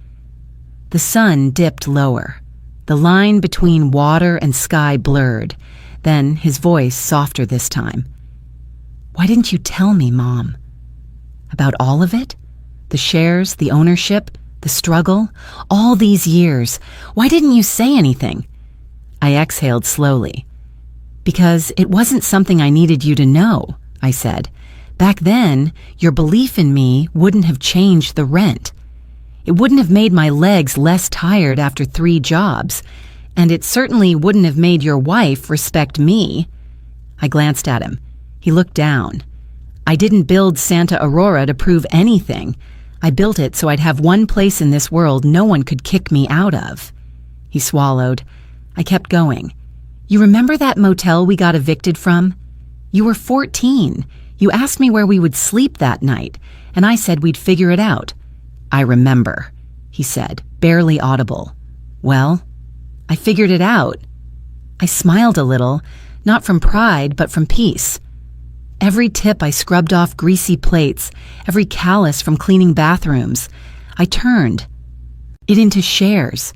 The sun dipped lower. The line between water and sky blurred. Then his voice softer this time. Why didn't you tell me, Mom? About all of it? The shares, the ownership, the struggle, all these years. Why didn't you say anything? I exhaled slowly. Because it wasn't something I needed you to know, I said. Back then, your belief in me wouldn't have changed the rent. It wouldn't have made my legs less tired after 3 jobs, and it certainly wouldn't have made your wife respect me. I glanced at him. He looked down. I didn't build Santa Aurora to prove anything. I built it so I'd have one place in this world no one could kick me out of. He swallowed. I kept going. You remember that motel we got evicted from? You were 14. You asked me where we would sleep that night, and I said we'd figure it out. I remember, he said, barely audible. Well, I figured it out. I smiled a little, not from pride, but from peace. Every tip I scrubbed off greasy plates, every callus from cleaning bathrooms, I turned it into shares,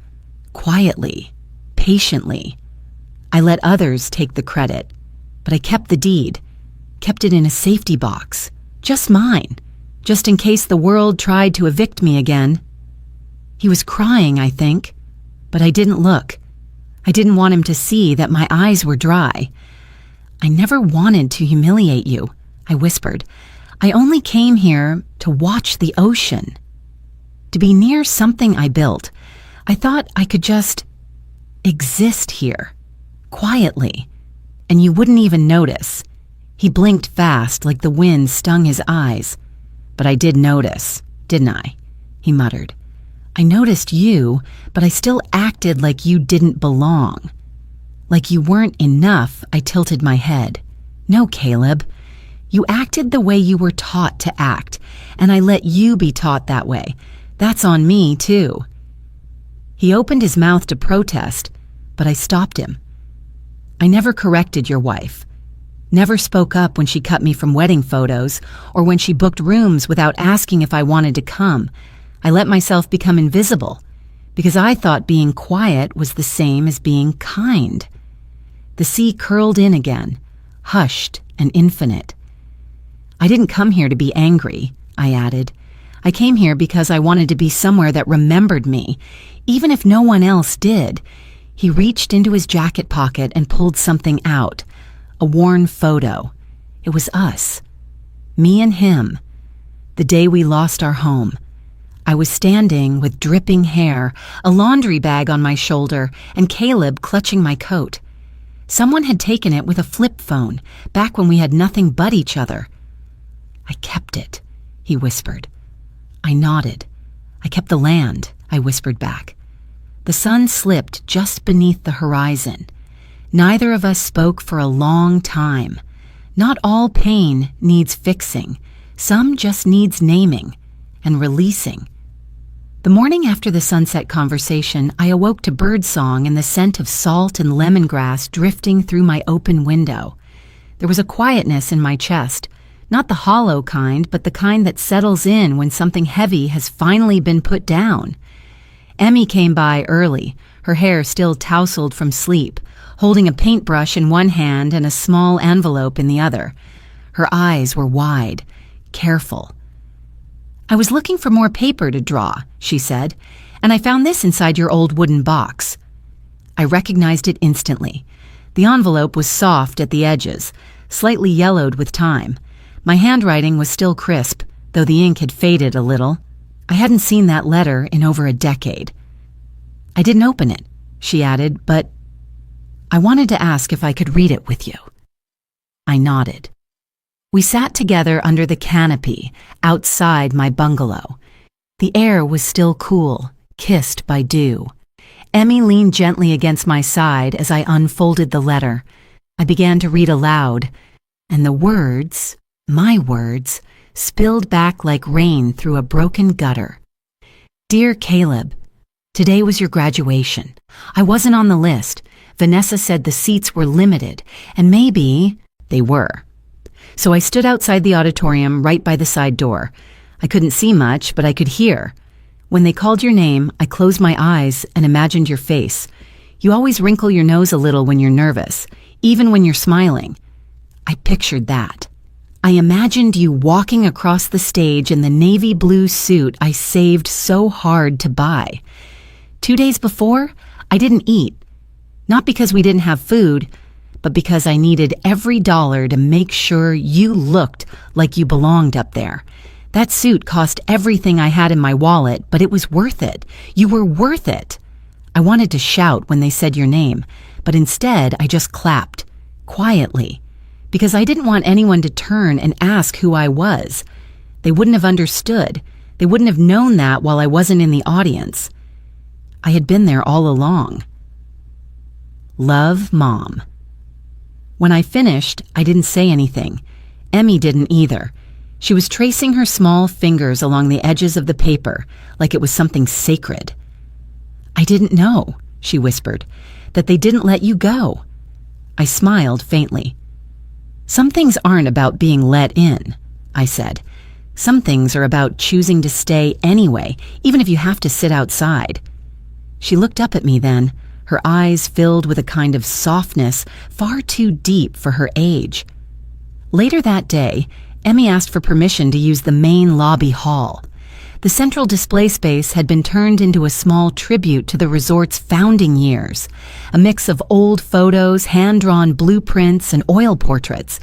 quietly, patiently. I let others take the credit, but I kept the deed, kept it in a safety box, just mine, just in case the world tried to evict me again. He was crying, I think, but I didn't look. I didn't want him to see that my eyes were dry. I never wanted to humiliate you, I whispered. I only came here to watch the ocean, to be near something I built. I thought I could just exist here, quietly, and you wouldn't even notice. He blinked fast like the wind stung his eyes. But I did notice, didn't I? He muttered. I noticed you, but I still acted like you didn't belong. Like you weren't enough, I tilted my head. No, Caleb. You acted the way you were taught to act, and I let you be taught that way. That's on me, too. He opened his mouth to protest, but I stopped him. I never corrected your wife. Never spoke up when she cut me from wedding photos or when she booked rooms without asking if I wanted to come. I let myself become invisible because I thought being quiet was the same as being kind. The sea curled in again, hushed and infinite. I didn't come here to be angry, I added. I came here because I wanted to be somewhere that remembered me, even if no one else did. He reached into his jacket pocket and pulled something out. A worn photo. It was us. Me and him. The day we lost our home. I was standing with dripping hair, a laundry bag on my shoulder, and Caleb clutching my coat. Someone had taken it with a flip phone, back when we had nothing but each other. I kept it, he whispered. I nodded. I kept the land, I whispered back. The sun slipped just beneath the horizon. Neither of us spoke for a long time. Not all pain needs fixing. Some just needs naming and releasing. The morning after the sunset conversation, I awoke to birdsong and the scent of salt and lemongrass drifting through my open window. There was a quietness in my chest, not the hollow kind, but the kind that settles in when something heavy has finally been put down. Emmy came by early, her hair still tousled from sleep, holding a paintbrush in one hand and a small envelope in the other. Her eyes were wide, careful. I was looking for more paper to draw, she said, and I found this inside your old wooden box. I recognized it instantly. The envelope was soft at the edges, slightly yellowed with time. My handwriting was still crisp, though the ink had faded a little. I hadn't seen that letter in over a decade. I didn't open it, she added, but I wanted to ask if I could read it with you. I nodded. We sat together under the canopy outside my bungalow. The air was still cool, kissed by dew. Emmy leaned gently against my side as I unfolded the letter. I began to read aloud, and the words, my words, spilled back like rain through a broken gutter. Dear Caleb, today was your graduation. I wasn't on the list. Vanessa said the seats were limited, and maybe they were. So I stood outside the auditorium right by the side door. I couldn't see much, but I could hear. When they called your name, I closed my eyes and imagined your face. You always wrinkle your nose a little when you're nervous, even when you're smiling. I pictured that. I imagined you walking across the stage in the navy blue suit I saved so hard to buy. 2 days before, I didn't eat. Not because we didn't have food, but because I needed every dollar to make sure you looked like you belonged up there. That suit cost everything I had in my wallet, but it was worth it. You were worth it. I wanted to shout when they said your name, but instead I just clapped, quietly, because I didn't want anyone to turn and ask who I was. They wouldn't have understood. They wouldn't have known that while I wasn't in the audience. I had been there all along. Love, Mom. When I finished, I didn't say anything. Emmy didn't either. She was tracing her small fingers along the edges of the paper like it was something sacred. I didn't know, she whispered, that they didn't let you go. I smiled faintly. Some things aren't about being let in, I said. Some things are about choosing to stay anyway, even if you have to sit outside. She looked up at me then, her eyes filled with a kind of softness far too deep for her age. Later that day, Emmy asked for permission to use the main lobby hall. The central display space had been turned into a small tribute to the resort's founding years, a mix of old photos, hand-drawn blueprints, and oil portraits.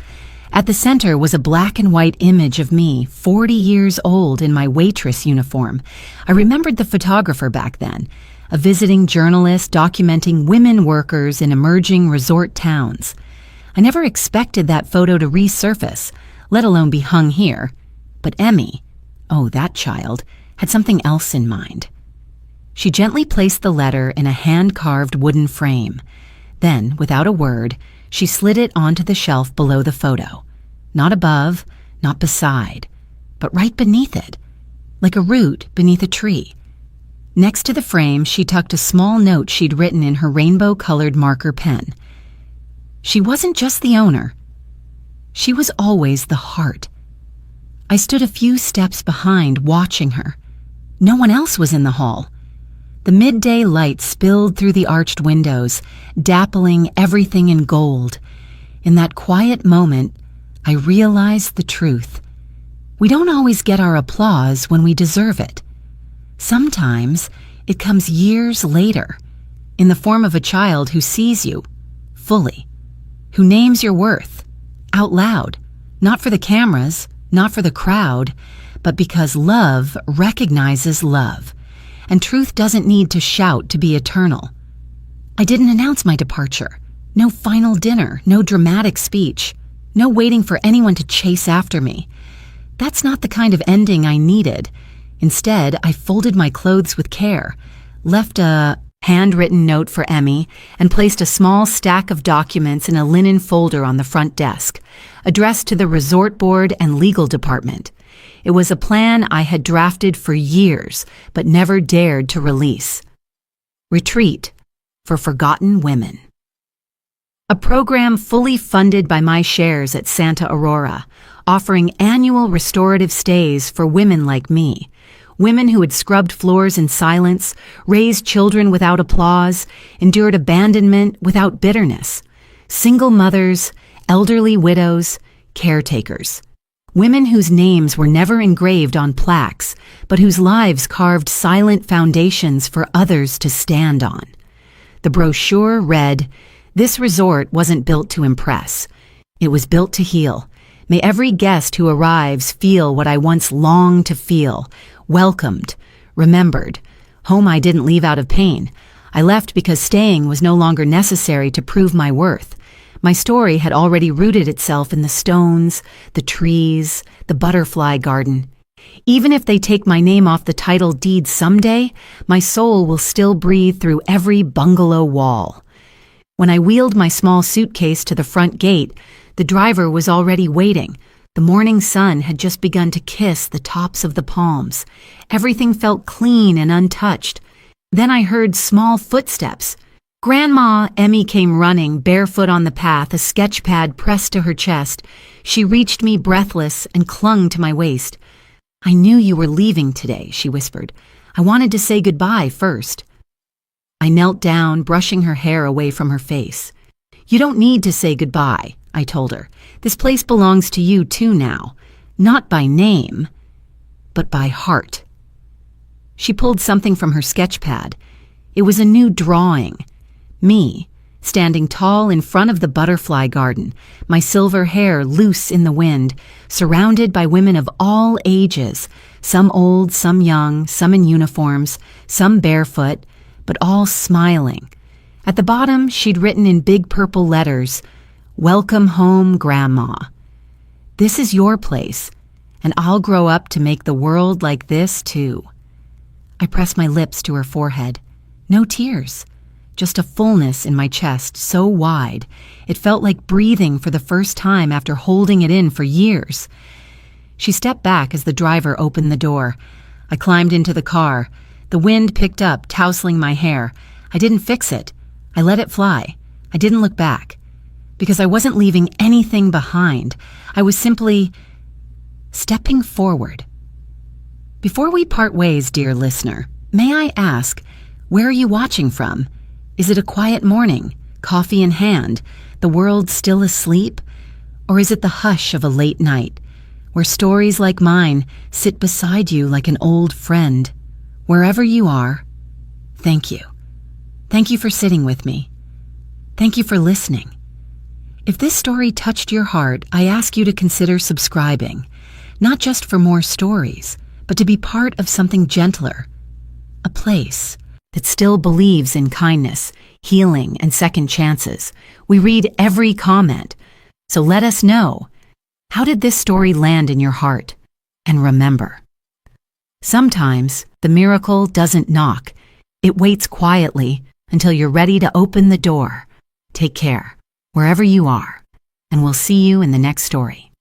At the center was a black and white image of me, 40 years old, in my waitress uniform. I remembered the photographer back then, a visiting journalist documenting women workers in emerging resort towns. I never expected that photo to resurface, let alone be hung here. But Emmy, oh, that child, had something else in mind. She gently placed the letter in a hand-carved wooden frame. Then, without a word, she slid it onto the shelf below the photo. Not above, not beside, but right beneath it, like a root beneath a tree. Next to the frame, she tucked a small note she'd written in her rainbow-colored marker pen. She wasn't just the owner. She was always the heart. I stood a few steps behind, watching her. No one else was in the hall. The midday light spilled through the arched windows, dappling everything in gold. In that quiet moment, I realized the truth. We don't always get our applause when we deserve it. Sometimes it comes years later, in the form of a child who sees you fully, who names your worth out loud, not for the cameras, not for the crowd, but because love recognizes love, and truth doesn't need to shout to be eternal. I didn't announce my departure. No final dinner, no dramatic speech, no waiting for anyone to chase after me. That's not the kind of ending I needed. Instead, I folded my clothes with care, left a handwritten note for Emmy, and placed a small stack of documents in a linen folder on the front desk, addressed to the resort board and legal department. It was a plan I had drafted for years, but never dared to release. Retreat for Forgotten Women. A program fully funded by my shares at Santa Aurora, offering annual restorative stays for women like me. Women who had scrubbed floors in silence, raised children without applause, endured abandonment without bitterness. Single mothers, elderly widows, caretakers. Women whose names were never engraved on plaques, but whose lives carved silent foundations for others to stand on. The brochure read, "This resort wasn't built to impress. It was built to heal. May every guest who arrives feel what I once longed to feel, welcomed, remembered. Home I didn't leave out of pain. I left because staying was no longer necessary to prove my worth. My story had already rooted itself in the stones, the trees, the butterfly garden. Even if they take my name off the title deed someday, my soul will still breathe through every bungalow wall." When I wheeled my small suitcase to the front gate, the driver was already waiting. The morning sun had just begun to kiss the tops of the palms. Everything felt clean and untouched. Then I heard small footsteps. "Grandma!" Emmy came running, barefoot on the path, a sketch pad pressed to her chest. She reached me breathless and clung to my waist. "I knew you were leaving today," she whispered. "I wanted to say goodbye first." I knelt down, brushing her hair away from her face. "You don't need to say goodbye," I told her. "This place belongs to you too now. Not by name, but by heart." She pulled something from her sketch pad. It was a new drawing. Me, standing tall in front of the butterfly garden, my silver hair loose in the wind, surrounded by women of all ages, some old, some young, some in uniforms, some barefoot, but all smiling. At the bottom, she'd written in big purple letters, "Welcome home, Grandma. This is your place, and I'll grow up to make the world like this, too." I pressed my lips to her forehead. No tears, just a fullness in my chest so wide, it felt like breathing for the first time after holding it in for years. She stepped back as the driver opened the door. I climbed into the car. The wind picked up, tousling my hair. I didn't fix it. I let it fly. I didn't look back. Because I wasn't leaving anything behind. I was simply stepping forward. Before we part ways, dear listener, may I ask, where are you watching from? Is it a quiet morning, coffee in hand, the world still asleep? Or is it the hush of a late night, where stories like mine sit beside you like an old friend? Wherever you are, thank you. Thank you for sitting with me. Thank you for listening. If this story touched your heart, I ask you to consider subscribing, not just for more stories, but to be part of something gentler, a place that still believes in kindness, healing, and second chances. We read every comment, so let us know, how did this story land in your heart? And remember, sometimes the miracle doesn't knock. It waits quietly until you're ready to open the door. Take care, wherever you are, and we'll see you in the next story.